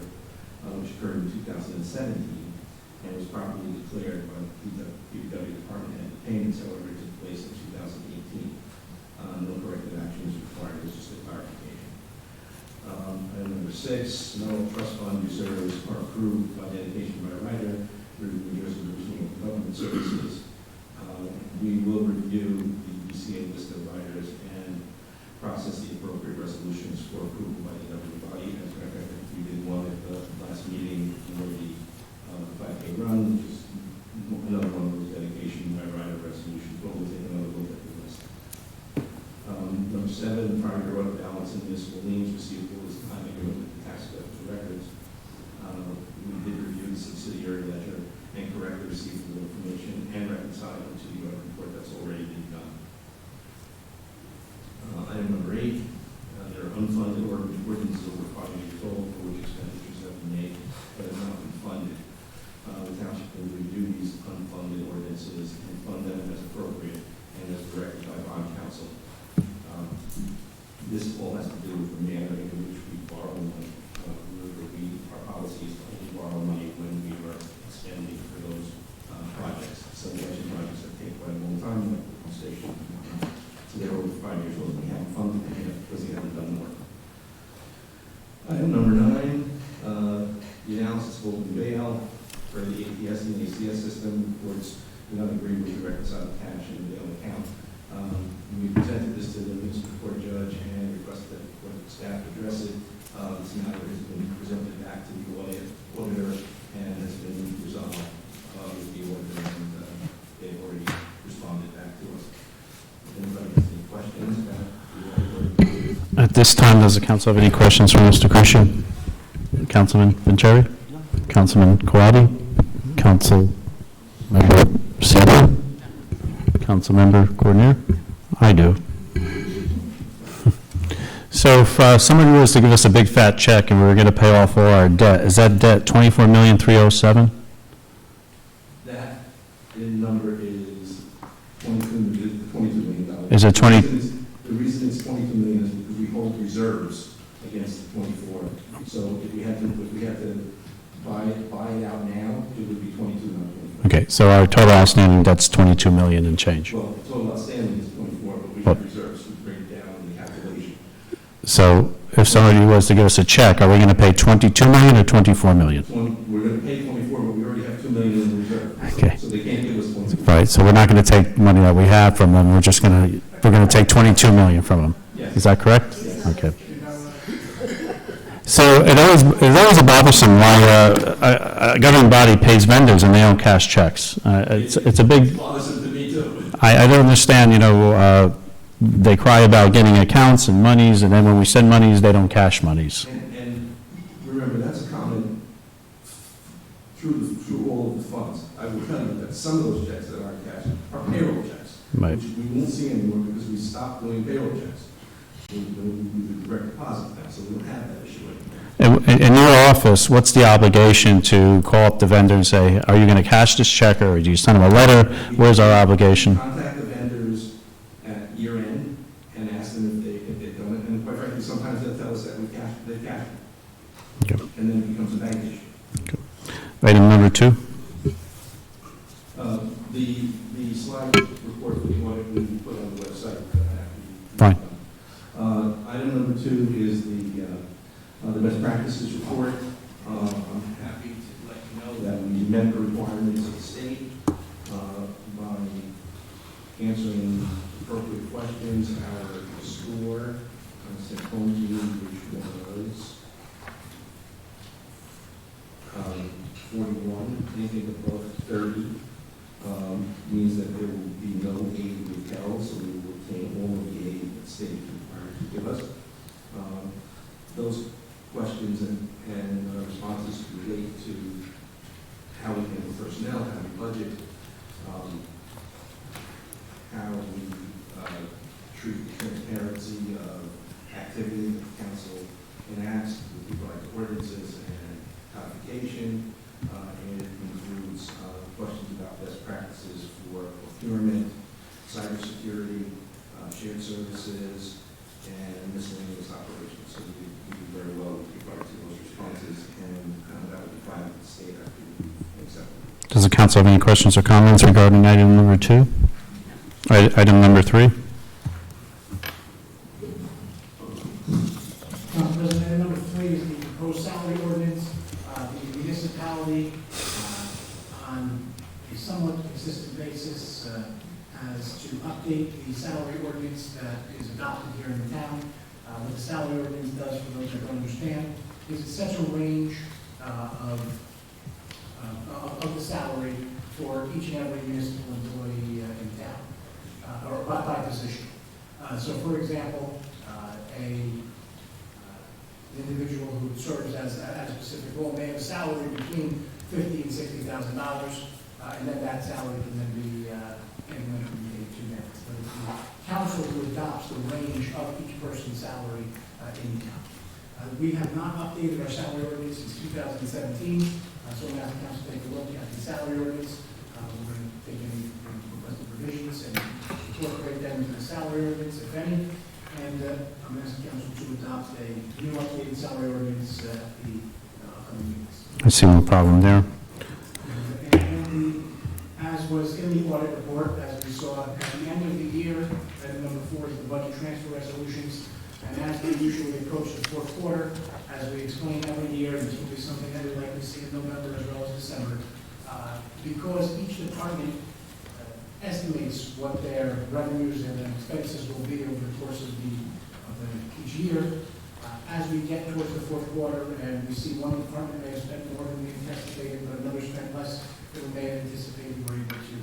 which occurred in 2017 and was properly declared by the PW Department, and the payments, however, took place in 2018. No corrective action is required. It's just a clarification. Item number 6, no trust fund reserves are approved by dedication by a rider through the New Jersey Division of Government Services. We will review the DCA list of riders and process the appropriate resolutions for approval by the governing body. As a matter of fact, we did one at the last meeting for the 5K run, which is another one of those dedication by rider resolutions, but we'll take another look at the list. Number 7, prior to audit balance and municipal liens receivable is not agreement with the tax collector records. We did review the subsidiary ledger and correct the receivable information and reconcile it to the audit report that's already been done. Item number 8, there are unfunded ordinances over 5 years old for which expenditures have been made but have not been funded. The township will review these unfunded ordinances and fund them as appropriate and as directed by bond counsel. This all has to do with the manner in which we borrow money. Our policy is to only borrow money when we are spending for those projects. Subdivision projects that take quite a long time, like the station. So they're over 5 years old. We haven't funded them yet because they haven't done work. Item number 9, the analysis of open bail for the APS and the ACS system reports do not agree with the reconciled cash in the bail account. We presented this to the municipal court judge and requested that the court staff address it. This matter has been presented back to the auditor and has been resolved with the auditor, and they've already responded back to us. If anybody has any questions about the auditor? At this time, does the council have any questions for Mr. Crucian? Councilman Vanchery? Councilman Kawadi? Councilmember Seaver? Councilmember Cournier? I do. So if somebody was to give us a big fat check and we were going to pay off all our debt, is that debt $24,307,000? That number is $22 million. Is it 20? The reason it's $22 million is because we hold reserves Okay, so our total outstanding debt's 22 million and change. Well, the total outstanding is 24, but we Well- have reserves to bring it down in the calculation. So if somebody was to give us a check, are we going to pay 22 million or 24 million? We're going to pay 24, but we already have 2 million in the reserve. Okay. So they can't give us 24. Right, so we're not going to take money that we have from them, we're going to take 22 million from them. Yes. Is that correct? Okay. So it always bothersome why a governing body pays vendors and they don't cash checks. It's a big, Bothersome to me too. I don't understand, they cry about getting accounts and monies, and then when we send monies, they don't cash monies. And remember, that's a comment through all of the funds. I will tell you that some of those checks that aren't cashed are payroll checks. Right. Which we won't see anymore because we stopped doing payroll checks. We do direct deposit now, so we don't have that issue anymore. In your office, what's the obligation to call up the vendor and say, are you going to cash this check, or do you send them a letter? Where's our obligation? Contact the vendors at year end and ask them if they've done it, and quite frankly, sometimes they'll tell us that they've cashed it. Okay. And then it becomes a bank issue. Item number 2. The slide report that we wanted, we put on the website. Fine. Item number 2 is the best practices report. I'm happy to let you know that we met the requirements of the state by answering appropriate questions. Our score, I sent home to you, which was 41. Anything above 30 means that there will be no aid withheld, so we will obtain all of the aid that the state is required to give us. Those questions and responses relate to how we handle personnel, how we budget, how we treat the transparency of activity that the council enacts with regard to ordinances and codification. And it includes questions about best practices for procurement, cybersecurity, shared services, and miscellaneous operations. So we do very well with regard to those responses, and that would be fine with the state after we accept them. Does the council have any questions or comments regarding item number 2? Item number 3? Council President, item number 3 is the proposed salary ordinance. The municipality, on a somewhat consistent basis, has to update the salary ordinance that is adopted here in the town. What the salary ordinance does, for those that don't understand, is it sets a range of the salary for each and every municipal employee in town, or by position. So, for example, an individual who serves as a specific role may have a salary between $50,000 and $60,000, and then that salary can then be paid to them. But it's the council who adopts the range of each person's salary in town. We have not updated our salary ordinance since 2017, so I'm going to ask the council to take a look at the salary ordinance. We're going to take any requested provisions and incorporate them into the salary ordinance, if any. And I'm going to ask the council to adopt a new updated salary ordinance at the upcoming meetings. I see no problem there. As was in the audit report, as we saw at the end of the year, item number 4 is the budget transfer resolutions. And as we usually approach the fourth quarter, as we explain every year, and this will be something that we likely see in November as well as December, because each department estimates what their revenues and expenses will be over the course of each year. As we get towards the fourth quarter and we see one department may have spent more than we anticipated, but another spent less than we may have anticipated, we're able to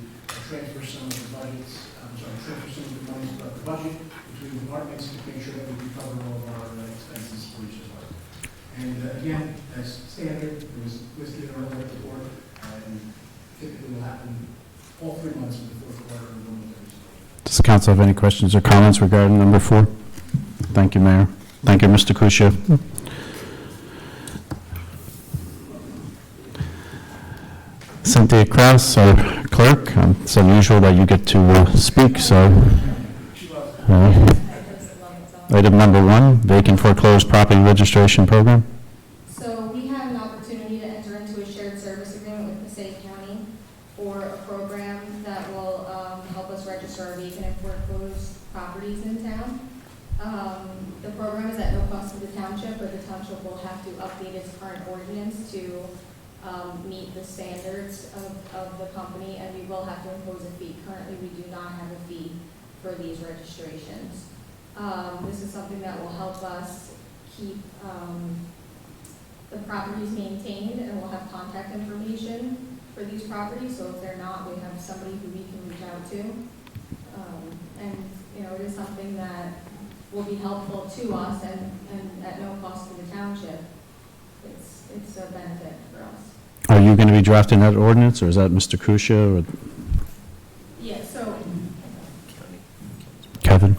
transfer some of the budgets, transfer some of the monies throughout the budget between departments to make sure that we can cover all of our expenses for each department. And again, as standard, it was listed in our audit report, and typically will happen all 3 months of the fourth quarter of the month. Does the council have any questions or comments regarding number 4? Thank you, Mayor. Thank you, Mr. Kusia. Cynthia Kraus, our clerk. It's unusual that you get to speak, so. Item number 1, vacant foreclosed property registration program. So we had an opportunity to enter into a shared service agreement with Passaic County for a program that will help us register our vacant and foreclosed properties in town. The program is at no cost to the township, but the township will have to update its current ordinance to meet the standards of the company, and we will have to impose a fee. Currently, we do not have a fee for these registrations. This is something that will help us keep the properties maintained, and we'll have contact information for these properties, so if they're not, we have somebody who we can reach out to. And, you know, it is something that will be helpful to us and at no cost to the township. It's a benefit for us. Are you going to be drafting that ordinance, or is that Mr. Kusia or Yeah, so, Kevin?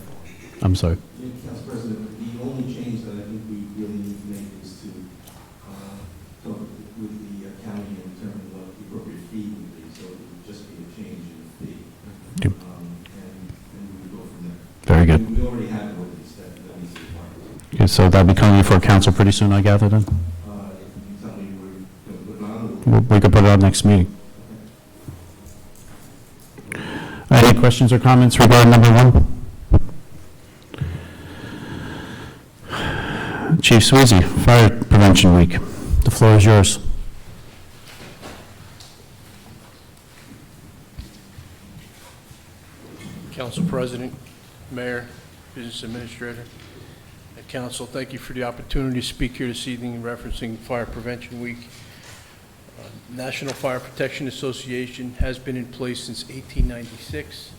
I'm sorry. Yeah, Council President, the only change that I think we really need to make is to talk with the county and determine what the appropriate fee would be, so it would just be a change in the fee. Yep. And we would go from there. Very good. We already have an ordinance that needs to be part. Okay, so that'll be coming before council pretty soon, I gather, then? If you tell me we're going to put it on, We could put it on next meeting. Any questions or comments regarding number 1? Chief Sweezy, Fire Prevention Week. The floor is yours. Council President, Mayor, Business Administrator, and Council, thank you for the opportunity to speak here this evening referencing Fire Prevention Week. National Fire Protection Association has been in place since 1896.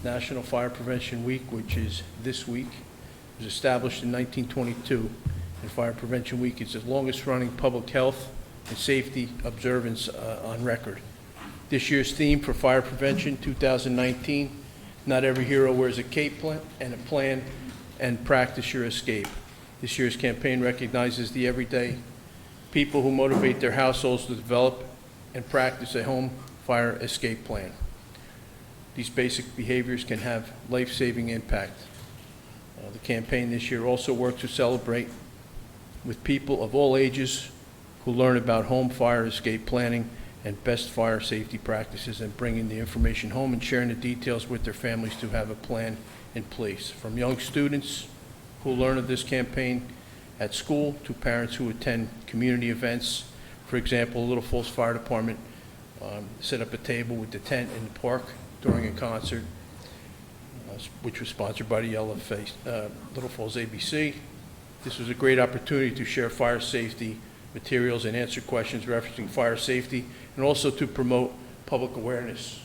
National Fire Prevention Week, which is this week, was established in 1922, and Fire Prevention Week is the longest-running public health and safety observance on record. This year's theme for Fire Prevention 2019, not every hero wears a cape and a plan and practice your escape. This year's campaign recognizes the everyday people who motivate their households to develop and practice a home fire escape plan. These basic behaviors can have life-saving impact. The campaign this year also works to celebrate with people of all ages who learn about home fire escape planning and best fire safety practices, and bringing the information home and sharing the details with their families to have a plan in place. From young students who learn of this campaign at school to parents who attend community events. For example, Little Falls Fire Department set up a table with the tent in the park during a concert, which was sponsored by the Little Falls ABC. This was a great opportunity to share fire safety materials and answer questions referencing fire safety, and also to promote public awareness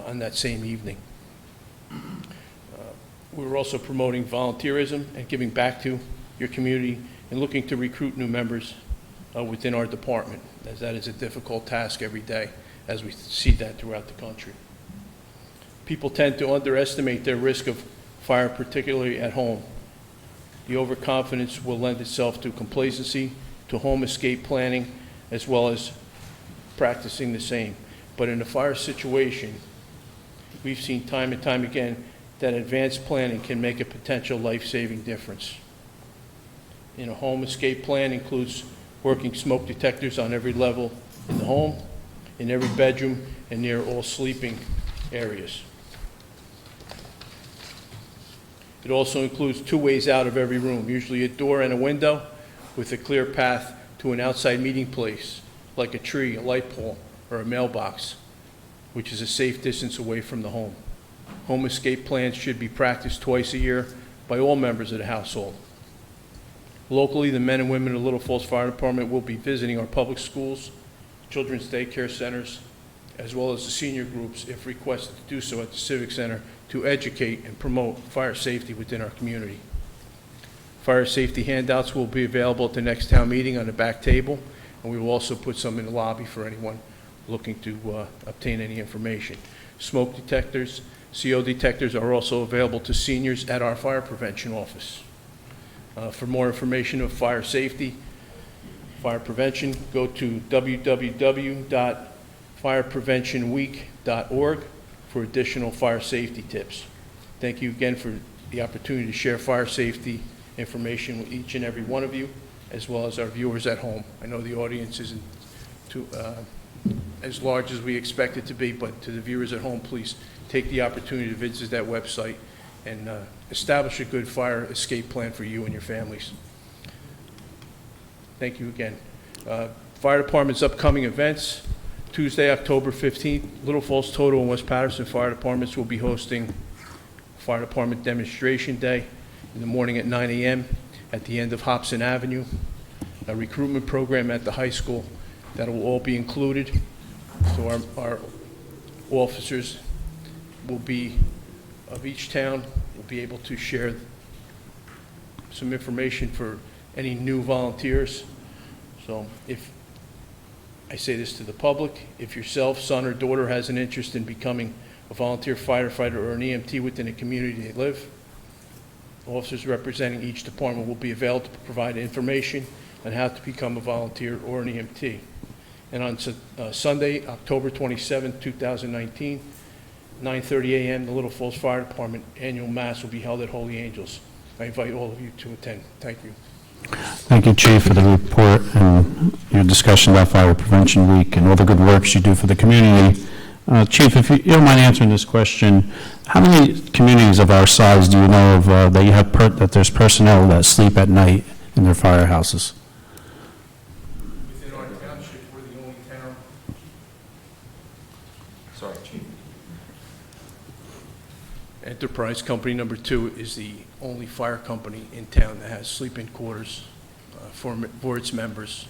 on that same evening. We were also promoting volunteerism and giving back to your community and looking to recruit new members within our department, as that is a difficult task every day, as we see that throughout the country. People tend to underestimate their risk of fire, particularly at home. The overconfidence will lend itself to complacency, to home escape planning, as well as practicing the same. But in a fire situation, we've seen time and time again that advanced planning can make a potential life-saving difference. In a home escape plan includes working smoke detectors on every level in the home, in every bedroom, and near all sleeping areas. It also includes 2 ways out of every room, usually a door and a window, with a clear path to an outside meeting place, like a tree, a light pole, or a mailbox, which is a safe distance away from the home. Home escape plans should be practiced twice a year by all members of the household. Locally, the men and women of Little Falls Fire Department will be visiting our public schools, children's daycare centers, as well as the senior groups, if requested to do so at the Civic Center, to educate and promote fire safety within our community. Fire safety handouts will be available at the next town meeting on the back table, and we will also put some in the lobby for anyone looking to obtain any information. Smoke detectors, CO detectors are also available to seniors at our fire prevention office. For more information of fire safety, fire prevention, go to www.firepreventionweek.org for additional fire safety tips. Thank you again for the opportunity to share fire safety information with each and every one of you, as well as our viewers at home. I know the audience isn't as large as we expect it to be, but to the viewers at home, please take the opportunity to visit that website and establish a good fire escape plan for you and your families. Thank you again. Fire Department's upcoming events, Tuesday, October 15th, Little Falls Total and West Patterson Fire Departments will be hosting Fire Department Demonstration Day in the morning at 9 a.m. at the end of Hobson Avenue. A recruitment program at the high school that will all be included. So our officers will be, of each town, will be able to share some information for any new volunteers. So if, I say this to the public, if yourself, son, or daughter has an interest in becoming a volunteer firefighter or an EMT within the community they live, officers representing each department will be available to provide information on how to become a volunteer or an EMT. And on Sunday, October 27, 2019, 9:30 a.m., the Little Falls Fire Department annual Mass will be held at Holy Angels. I invite all of you to attend. Thank you. Thank you, Chief, for the report and your discussion about Fire Prevention Week and all the good works you do for the community. Chief, if you don't mind answering this question, how many communities of our size do you know of that you have that there's personnel that sleep at night in their firehouses? Within our township, we're the only town. Sorry, Chief. Enterprise Company Number 2 is the only fire company in town that has sleeping quarters for its members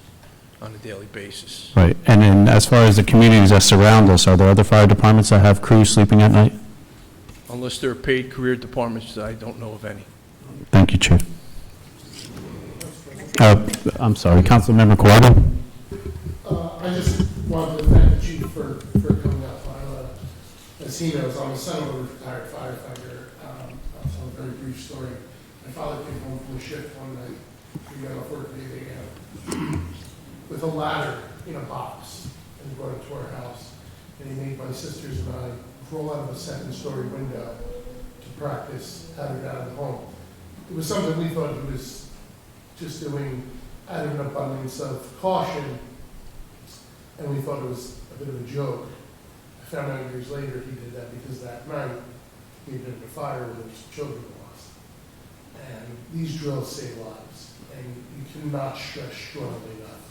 on a daily basis. Right. And then as far as the communities that surround us, are there other fire departments that have crews sleeping at night? Unless they're paid career departments, I don't know of any. Thank you, Chief. I'm sorry, Councilmember Cordo? I just wanted to thank the chief for coming out. As he knows, I'm a son of a retired firefighter. I'll tell a very brief story. My father came home from the shift one night. We got off work at 8 a.m. with a ladder in a box, and he brought it to our house. And he made my sisters and I crawl out of a second-story window to practice how to get out of the home. It was something we thought he was just doing out of an abundance of caution, and we thought it was a bit of a joke. I found out years later he did that because that night he had been in a fire where his children were lost. And these drills save lives, and you cannot stress strongly enough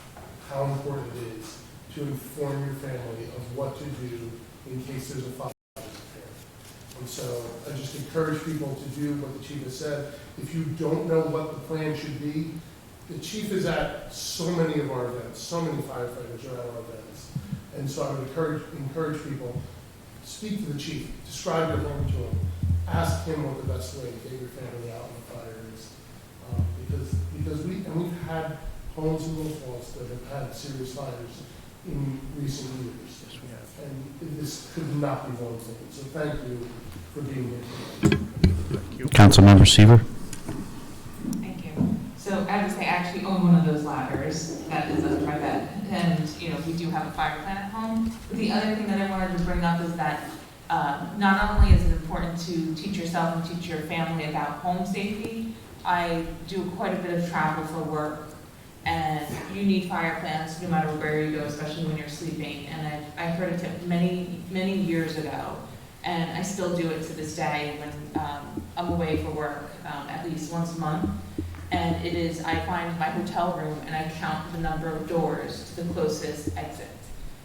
how important it is to inform your family of what to do in case there's a fire. And so I just encourage people to do what the chief has said. If you don't know what the plan should be, the chief is at so many of our events, so many firefighters are at our events. And so I would encourage people, speak to the chief, describe your home to him, ask him what the best way to get your family out in the fire is. Because we've had homes in Little Falls that have had serious fires in recent years. Yes, we have. And this could not be one thing. So thank you for being here today. Thank you. Councilmember Seaver? Thank you. So I have to say, I actually own one of those ladders that is under my bed. And, you know, we do have a fire plan at home. But the other thing that I wanted to bring up is that not only is it important to teach yourself and teach your family about home safety, I do quite a bit of travel for work. And you need fire plans no matter where you go, especially when you're sleeping. And I heard a tip many, many years ago. And I still do it to this day when I'm away for work, at least once a month. And it is, I find my hotel room and I count the number of doors to the closest exit.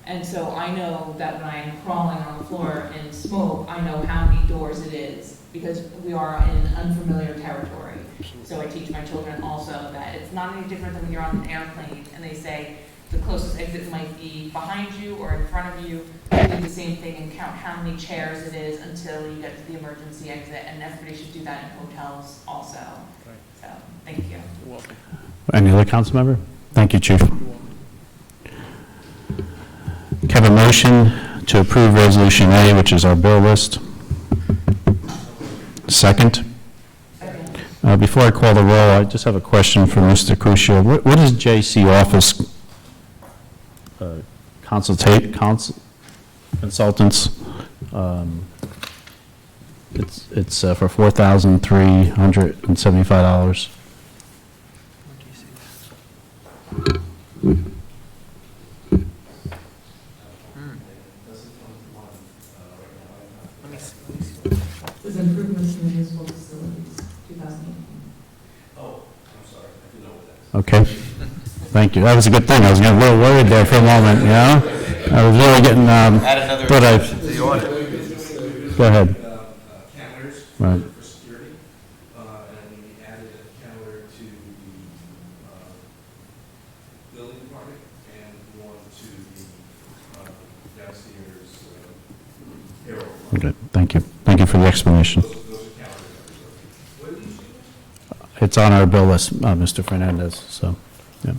And so I know that when I'm crawling on the floor in smoke, I know how many doors it is because we are in unfamiliar territory. So I teach my children also that it's not any different than when you're on an airplane and they say the closest exit might be behind you or in front of you. Do the same thing and count how many chairs it is until you get to the emergency exit, and everybody should do that in hotels also. Right. So, thank you. You're welcome. Any other council member? Thank you, Chief. You're welcome. Can I have a motion to approve Resolution A, which is our bill list? Second? Before I call the roll, I just have a question for Mr. Crucio. What is JC Office Consultants? It's for $4,375. It was improvements in municipal facilities, 2018. Okay, thank you. That was a good thing. I was getting a little worried there for a moment, you know? I was really getting, Add another but I, to the audit. go ahead. Counters Right. for security, and we added a counter to the building department and one to the downstairs payroll. Okay, thank you. Thank you for the explanation. Those are counters. What did you say? It's on our bill list, Mr. Fernandez, so, yeah.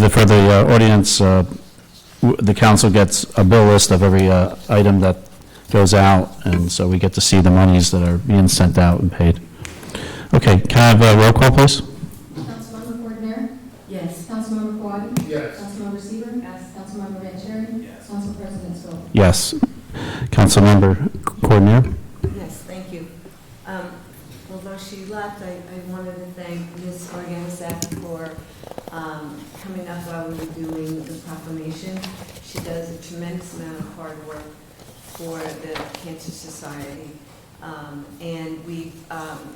For the audience, the council gets a bill list of every item that goes out, and so we get to see the monies that are being sent out and paid. Okay, can I have a roll call, please? Councilmember Coordinator? Yes. Councilmember Quadri? Yes. Councilmember Seaver? Yes. Councilmember Vanchery? Yes. Council President Stoll? Yes. Councilmember Coordinator? Yes, thank you. Although she left, I wanted to thank Ms. Organisac for coming up while we were doing the proclamation. She does a tremendous amount of hard work for the Cancer Society. And we've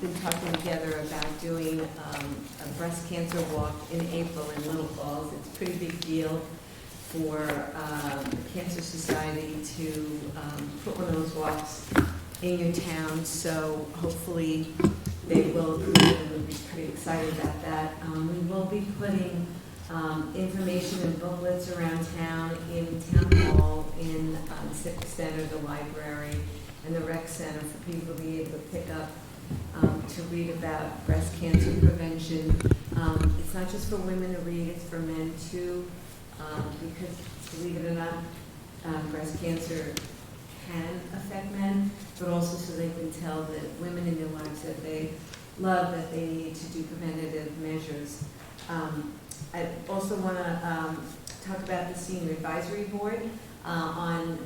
been talking together about doing a breast cancer walk in April in Little Falls. It's a pretty big deal for the Cancer Society to put one of those walks in your town, so hopefully they will approve it, and we'll be pretty excited about that. We will be putting information and booklets around town, in Town Hall, in the Civic Center, the library, and the rec center for people to be able to pick up to read about breast cancer prevention. It's not just for women to read, it's for men too, because believe it or not, breast cancer can affect men, but also so they can tell that women in their lives that they love, that they need to do preventative measures. I also want to talk about the Senior Advisory Board. On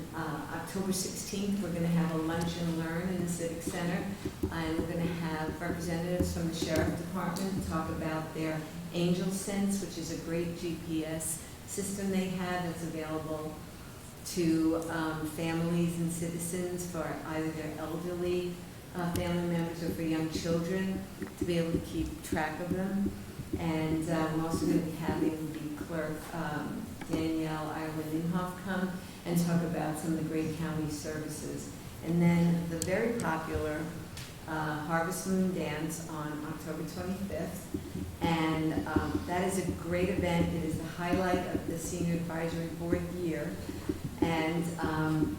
October 16th, we're going to have a lunch and learn in the Civic Center, and we're going to have representatives from the Sheriff Department talk about their Angel Sense, which is a great GPS system they have that's available to families and citizens for either their elderly family members or for young children to be able to keep track of them. And we're also going to be having the clerk, Danielle Ireland-Inhofe, come and talk about some of the great county services. And then the very popular Harvest Moon Dance on October 25th. And that is a great event. It is the highlight of the Senior Advisory Board year. And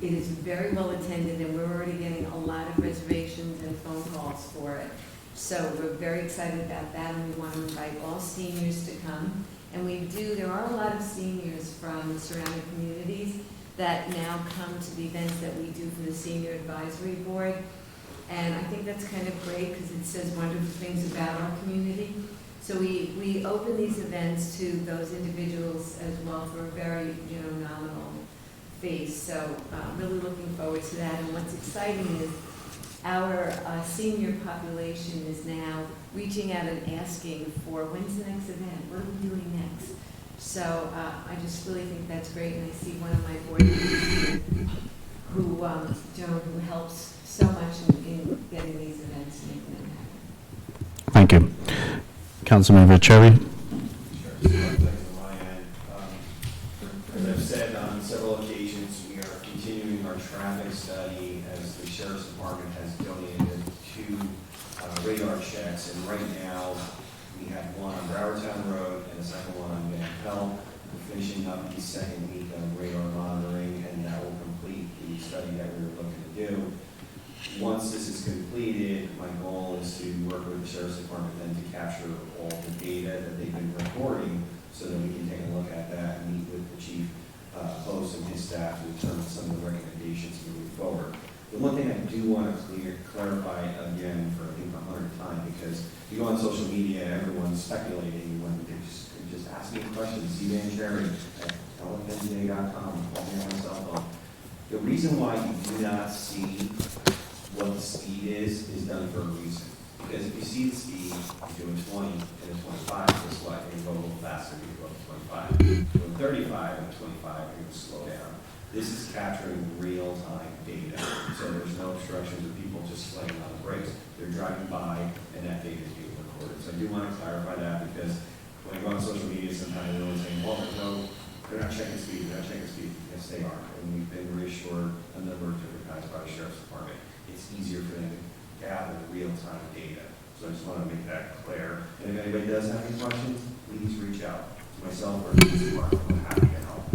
it is very well attended, and we're already getting a lot of reservations and phone calls for it. So we're very excited about that, and we want to invite all seniors to come. And there are a lot of seniors from the surrounding communities that now come to the events that we do for the Senior Advisory Board. And I think that's kind of great because it says wonderful things about our community. So we open these events to those individuals as well for a very nominal fee. So really looking forward to that. And what's exciting is our senior population is now reaching out and asking for when's the next event? What are we doing next? So I just really think that's great. And I see one of my board members who, Joan, who helps so much in getting these events and making them happen. Thank you. Councilmember Cherry? As I've said on several occasions, we are continuing our traffic study as the Sheriff's Department has donated 2 radar checks, and right now we have one on Browardtown Road and a second one on Van Pelt. We're finishing up the second week of radar monitoring, and that will complete the study that we were looking to do. Once this is completed, my goal is to work with the Sheriff's Department then to capture all the data that they've been recording so that we can take a look at that and meet with the Chief Post and his staff to determine some of the recommendations moving forward. The one thing I do want to clarify again for I think the 100th time, because if you go on social media, everyone's speculating when they just ask me questions. See Van Cherry at LFNJ.com, call me on my cell phone. The reason why you do not see what the speed is done for a reason. Because if you see the speed, you're doing 20 and a 25, guess what? You're going to go a little faster, you go to 25. Doing 35 and 25, you're going to slow down. This is capturing real-time data, so there's no obstructions of people just slamming on the brakes. They're driving by, and that data is being recorded. So I do want to clarify that, because when I go on social media, sometimes everyone's saying, well, they're not checking speed, they're not checking speed. Yes, they are, and we've been reassured a number of different times by the Sheriff's Department. It's easier for them to gather real-time data. So I just want to make that clear. And if anybody does have any questions, please reach out to myself or to the department. I'm happy to help.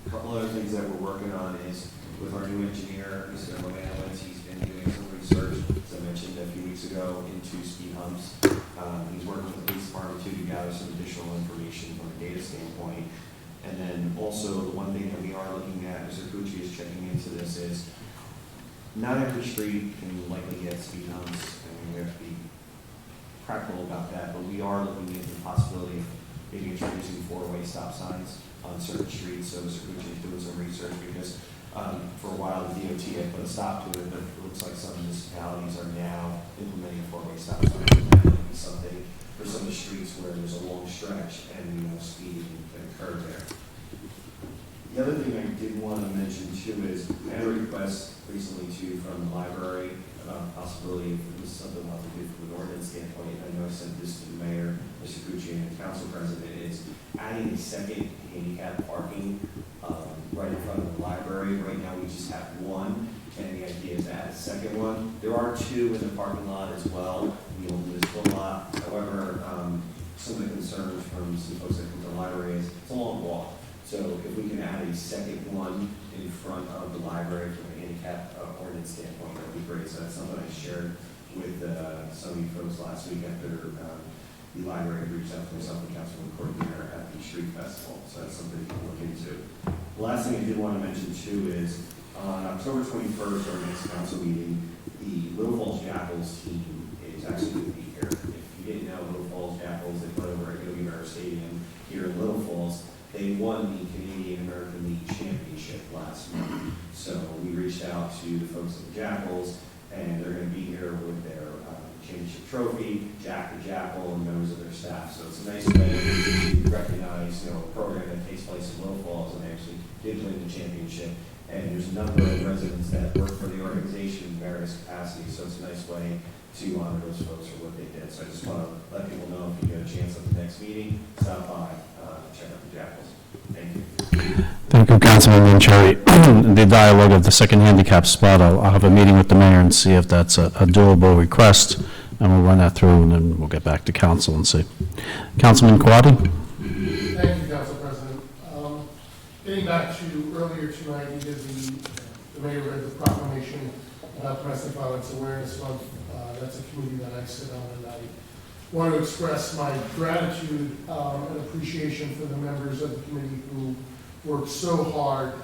A couple other things that we're working on is with our new engineer, Mr. Moganowitz. He's been doing some research, as I mentioned a few weeks ago, into speed humps. He's working with the police department too to gather some additional information from a data standpoint. And then also the one thing that we are looking at, Mr. Cucci is checking into this, is not every street can likely get speed humps. I mean, we have to be practical about that, but we are looking into the possibility of maybe introducing four-way stop signs on certain streets. So Mr. Cucci is doing some research, because for a while the DOT had put a stop to it, but it looks like some municipalities are now implementing four-way stop signs. That might be something for some of the streets where there's a long stretch and speeding can occur there. The other thing I did want to mention too is I had a request recently too from the library about the possibility, if this is something we'll have to do from an ordinance standpoint. I know I sent this to the mayor, Mr. Cucci, and the council president, is adding a second handicap parking right in front of the library. Right now we just have one, and the idea is to add a second one. There are two in the parking lot as well, the old municipal lot. However, some of the concerns from some folks that come to the library is it's a long walk. So if we can add a second one in front of the library from a handicap ordinance standpoint, that would be great. So that's something I shared with some of you folks last week after the library reached out to myself and Councilman Coordinator at the Street Festival. So that's something you can look into. The last thing I did want to mention too is on October 21st, our next council meeting, the Little Falls Jackals team is actually going to be here. If you didn't know, Little Falls Jackals, they play over at Yogi Berra Stadium here in Little Falls. They won the Canadian American League Championship last month. So we reached out to the folks at the Jackals, and they're going to be here with their championship trophy, Jack the Jackal, and members of their staff. So it's a nice way to recognize, a program that takes place in Little Falls and actually did win the championship. And there's a number of residents that work for the organization in various capacities. So it's a nice way to honor those folks for what they did. So I just want to let people know, if you get a chance at the next meeting, stop by, check out the Jackals. Thank you. Thank you, Councilman Cherry. The dialogue of the second handicap spot, I'll have a meeting with the mayor and see if that's a doable request, and we'll run that through, and then we'll get back to council and see. Councilman Quaddi? Thank you, Council President. Getting back to earlier tonight, we did the mayor read the proclamation about Domestic Violence Awareness Month. That's a committee that I sit on, and I want to express my gratitude and appreciation for the members of the committee who worked so hard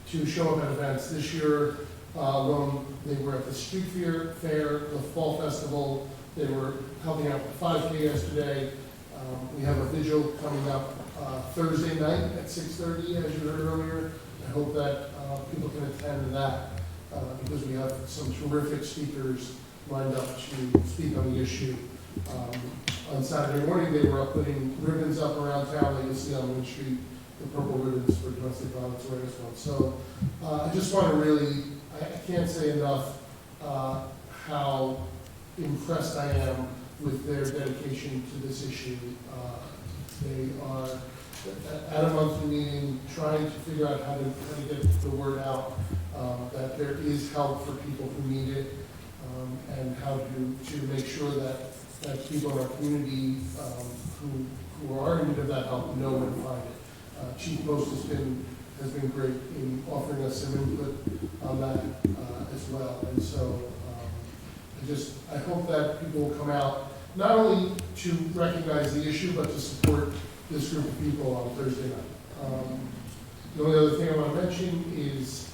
to show up at events. This year, when they were at the street fair, the fall festival, they were helping out with 5K yesterday. We have a vigil coming up Thursday night at 6:30, as you heard earlier. I hope that people can attend that because we have some terrific speakers lined up to speak on the issue. On Saturday morning, they were putting ribbons up around town that you'll see on Main Street, the purple ribbons for Domestic Violence Awareness Month. So I just want to really, I can't say enough how impressed I am with their dedication to this issue. They are at a monthly meeting trying to figure out how to get the word out that there is help for people who need it, and how to make sure that people in our community who are in need of that help know where to find it. Chief Post has been great in offering us some input on that as well. And so I hope that people will come out not only to recognize the issue, but to support this group of people on Thursday night. The only other thing I want to mention is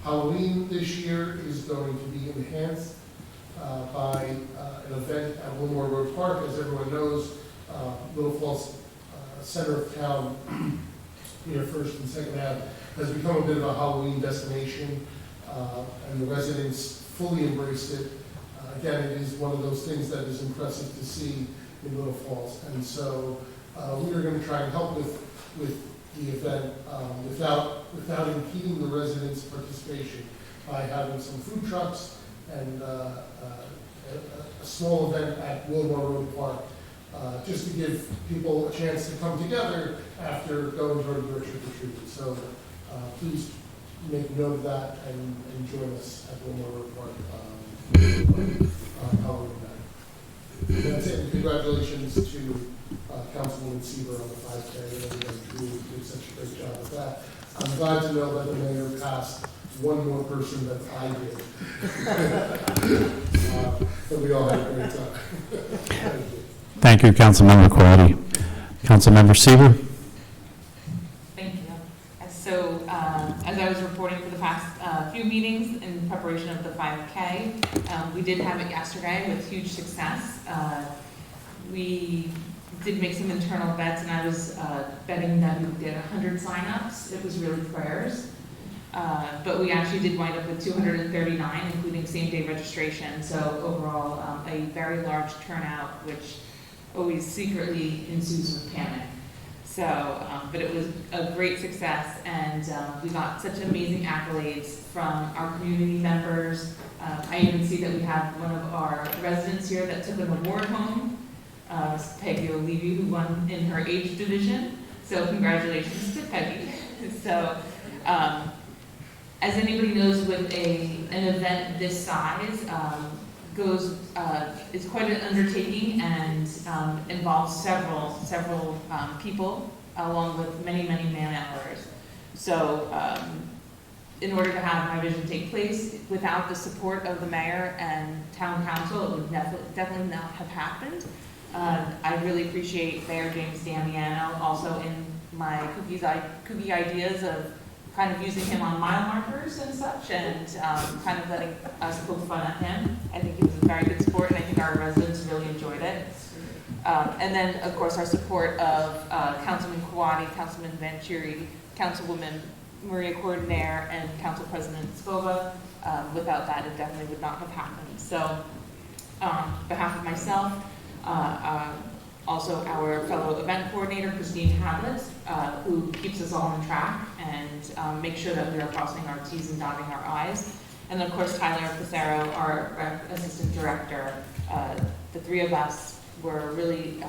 Halloween this year is going to be enhanced by an event at Wilmore Road Park. As everyone knows, Little Falls center of town near First and Second Ave has become a bit of a Halloween destination, and the residents fully embraced it. Again, it is one of those things that is impressive to see in Little Falls, and so we are going to try and help with the event without impeding the residents' participation by having some food trucks and a small event at Wilmore Road Park, just to give people a chance to come together after going door-to-door trick-or-treating. So please make note of that and join us at Wilmore Road Park on Halloween night. That's it, and congratulations to Councilwoman Seaver on the 5K, and everybody who did such a great job with that. I'm glad to know that the mayor passed one more person than I did. But we all had a great time. Thank you. Thank you, Councilmember Quaddy. Councilmember Seaver? Thank you. So, as I was reporting for the past few meetings in preparation of the 5K, we did have it yesterday with huge success. We did make some internal bets, and I was betting that we would get 100 signups. It was really prayers. But we actually did wind up with 239, including same-day registration. So overall, a very large turnout, which always secretly ensues with panic. So, but it was a great success, and we got such amazing accolades from our community members. I even see that we have one of our residents here that took an award home, Peggy O'Levy, who won in her age division. So congratulations to Peggy. So, as anybody knows, with an event this size, it's quite an undertaking and involves several people, along with many man-hours. So, in order to have my vision take place, without the support of the mayor and town council, it would definitely not have happened. I really appreciate Mayor James Damiano also in my cookie ideas of kind of using him on mile markers and such, and kind of letting us poke fun at him. I think he was a very good sport, and I think our residents really enjoyed it. And then, of course, our support of Councilman Kawadi, Councilman Venturi, Councilwoman Maria Cordinaire, and Council President Scova. Without that, it definitely would not have happened. So, on behalf of myself, also our fellow event coordinator, Christine Havlitz, who keeps us all on track and makes sure that we are crossing our T's and dotting our I's. And then, of course, Tyler Pissarro, our assistant director. The three of us were really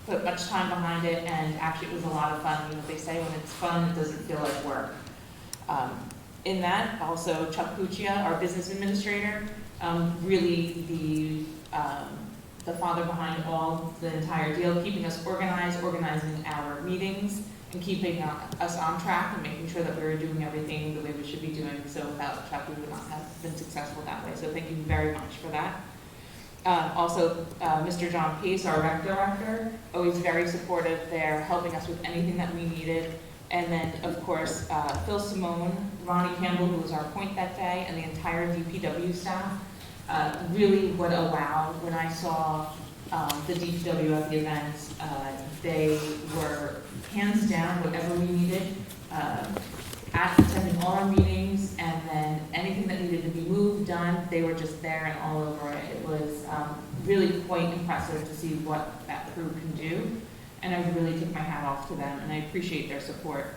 put much time behind it, and actually it was a lot of fun. You know, they say when it's fun, it doesn't feel like work. In that, also Chuck Puccia, our business administrator, really the father behind the entire deal, keeping us organized, organizing our meetings, and keeping us on track and making sure that we were doing everything the way we should be doing. So without Chuck, we would not have been successful that way. So thank you very much for that. Also, Mr. John Pace, our rec director, always very supportive there, helping us with anything that we needed. And then, of course, Phil Simone, Ronnie Campbell, who was our point that day, and the entire DPW staff. Really what a wow when I saw the DPW at the event. They were hands down whatever we needed, attending all our meetings, and then anything that needed to be moved, done, they were just there and all over it. It was really quite impressive to see what that crew can do, and I really take my hat off to them, and I appreciate their support.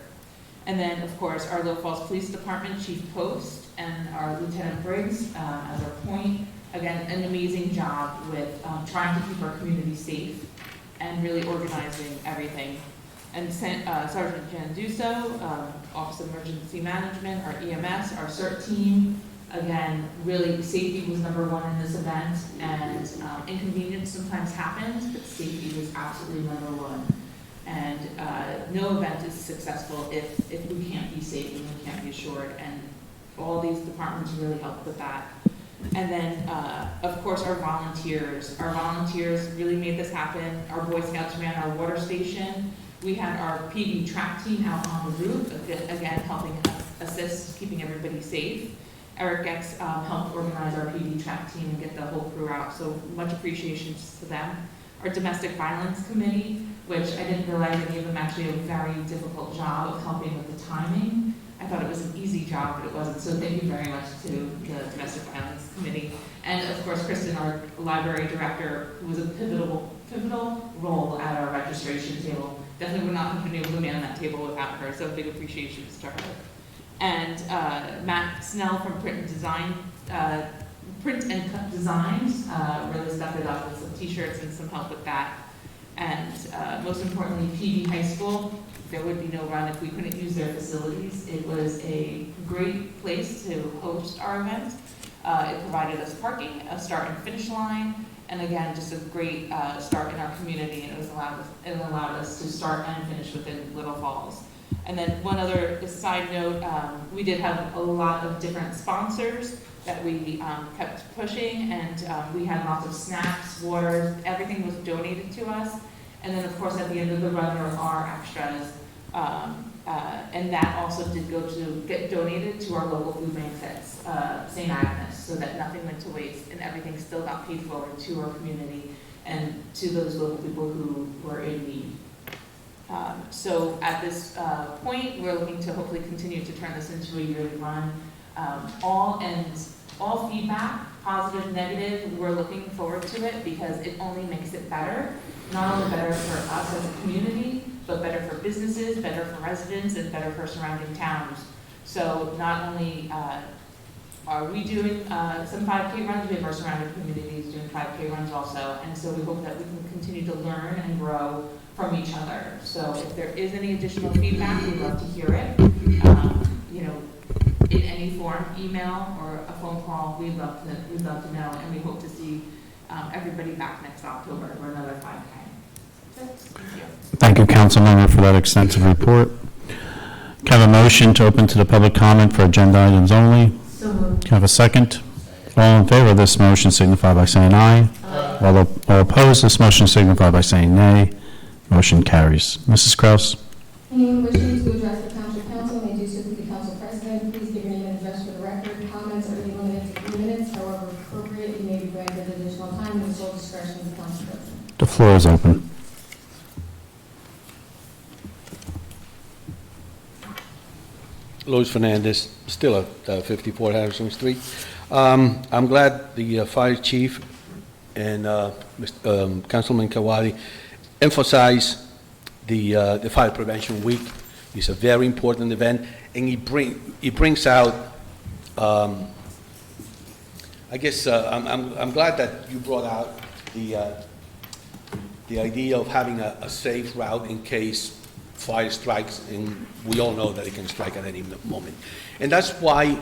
And then, of course, our Little Falls Police Department, Chief Post, and our Lieutenant Briggs as our point. Again, an amazing job with trying to keep our community safe and really organizing everything. And Sergeant Jan Dusso, Office of Emergency Management, our EMS, our CERT team. Again, really, safety was #1 in this event, and inconvenience sometimes happens, but safety was absolutely #1. And no event is successful if we can't be safe and we can't be assured, and all these departments really helped with that. And then, of course, our volunteers. Our volunteers really made this happen. Our Boy Scouts ran our water station. We had our PD track team out on the roof, again, helping assist, keeping everybody safe. Eric X helped organize our PD track team and get the whole crew out, so much appreciation to them. Our Domestic Violence Committee, which I didn't realize any of them actually did a very difficult job of helping with the timing. I thought it was an easy job, but it wasn't, so thank you very much to the Domestic Violence Committee. And of course, Kristen, our library director, who was a pivotal role at our registration table, definitely would not have been able to man that table without her, so big appreciations to her. And Matt Snell from Print and Design, Print and Cut Designs, really stepped it up with some t-shirts and some help with that. And most importantly, PV High School, there would be no run if we couldn't use their facilities. It was a great place to host our event. It provided us parking, a start and finish line, and again, just a great start in our community, and it allowed us to start and finish within Little Falls. And then one other side note, we did have a lot of different sponsors that we kept pushing, and we had lots of snacks, water, everything was donated to us. And then of course at the end of the run there are extras, and that also did get donated to our local food bank that's St. Agnes, so that nothing went to waste and everything still got paid forward to our community and to those local people who were in need. So at this point, we're looking to hopefully continue to turn this into a yearly run. All feedback, positive, negative, we're looking forward to it because it only makes it better. Not only better for us as a community, but better for businesses, better for residents, and better for surrounding towns. So not only are we doing some 5K runs, we have our surrounding communities doing 5K runs also. And so we hope that we can continue to learn and grow from each other. So if there is any additional feedback, we'd love to hear it. In any form, email or a phone call, we'd love to know, and we hope to see everybody back next October for another 5K. Thank you. Thank you, Councilmember, for that extensive report. Can I have a motion to open to the public comment for agenda items only? So moved. Can I have a second? All in favor of this motion signify by saying aye. All opposed, this motion signify by saying nay. Motion carries. Mrs. Kraus? Anyone wishing to address the Township Council may do so through the Council President. Please give your name and address for the record. Comments are limited to 3 minutes. However appropriate, you may be granted additional time in the sole discretion of the Council President. The floor is open. Luis Fernandez, still at 54 Harrison Street. I'm glad the fire chief and Councilman Kawadi emphasized the Fire Prevention Week. It's a very important event, and it brings out, I guess, I'm glad that you brought out the idea of having a safe route in case fire strikes, and we all know that it can strike at any moment. And that's why,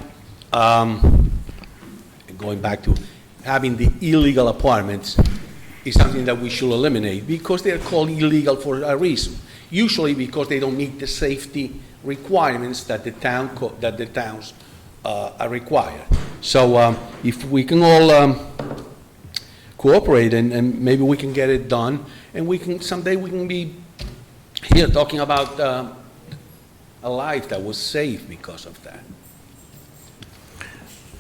going back to having the illegal apartments is something that we should eliminate, because they're called illegal for a reason. Usually because they don't meet the safety requirements that the towns are required. So if we can all cooperate and maybe we can get it done, and someday we can be here talking about a life that was saved because of that.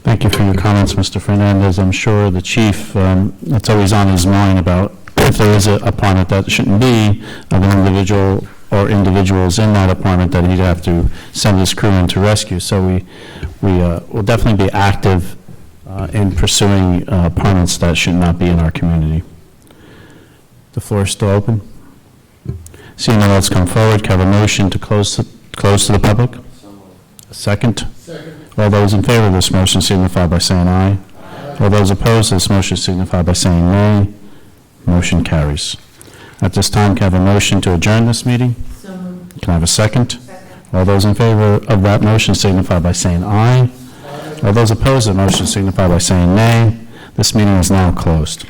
Thank you for your comments, Mr. Fernandez. I'm sure the chief, it's always on his mind about if there is an apartment that shouldn't be of an individual or individuals in that apartment that he'd have to send his crew in to rescue. So we will definitely be active in pursuing apartments that should not be in our community. The floor is still open. Seeing no one else come forward, can I have a motion to close to the public? A second? Second. All those in favor of this motion signify by saying aye. All those opposed to this motion signify by saying nay. Motion carries. At this time, can I have a motion to adjourn this meeting? So moved. Can I have a second? Second. All those in favor of that motion signify by saying aye. All those opposed to the motion signify by saying nay. This meeting is now closed.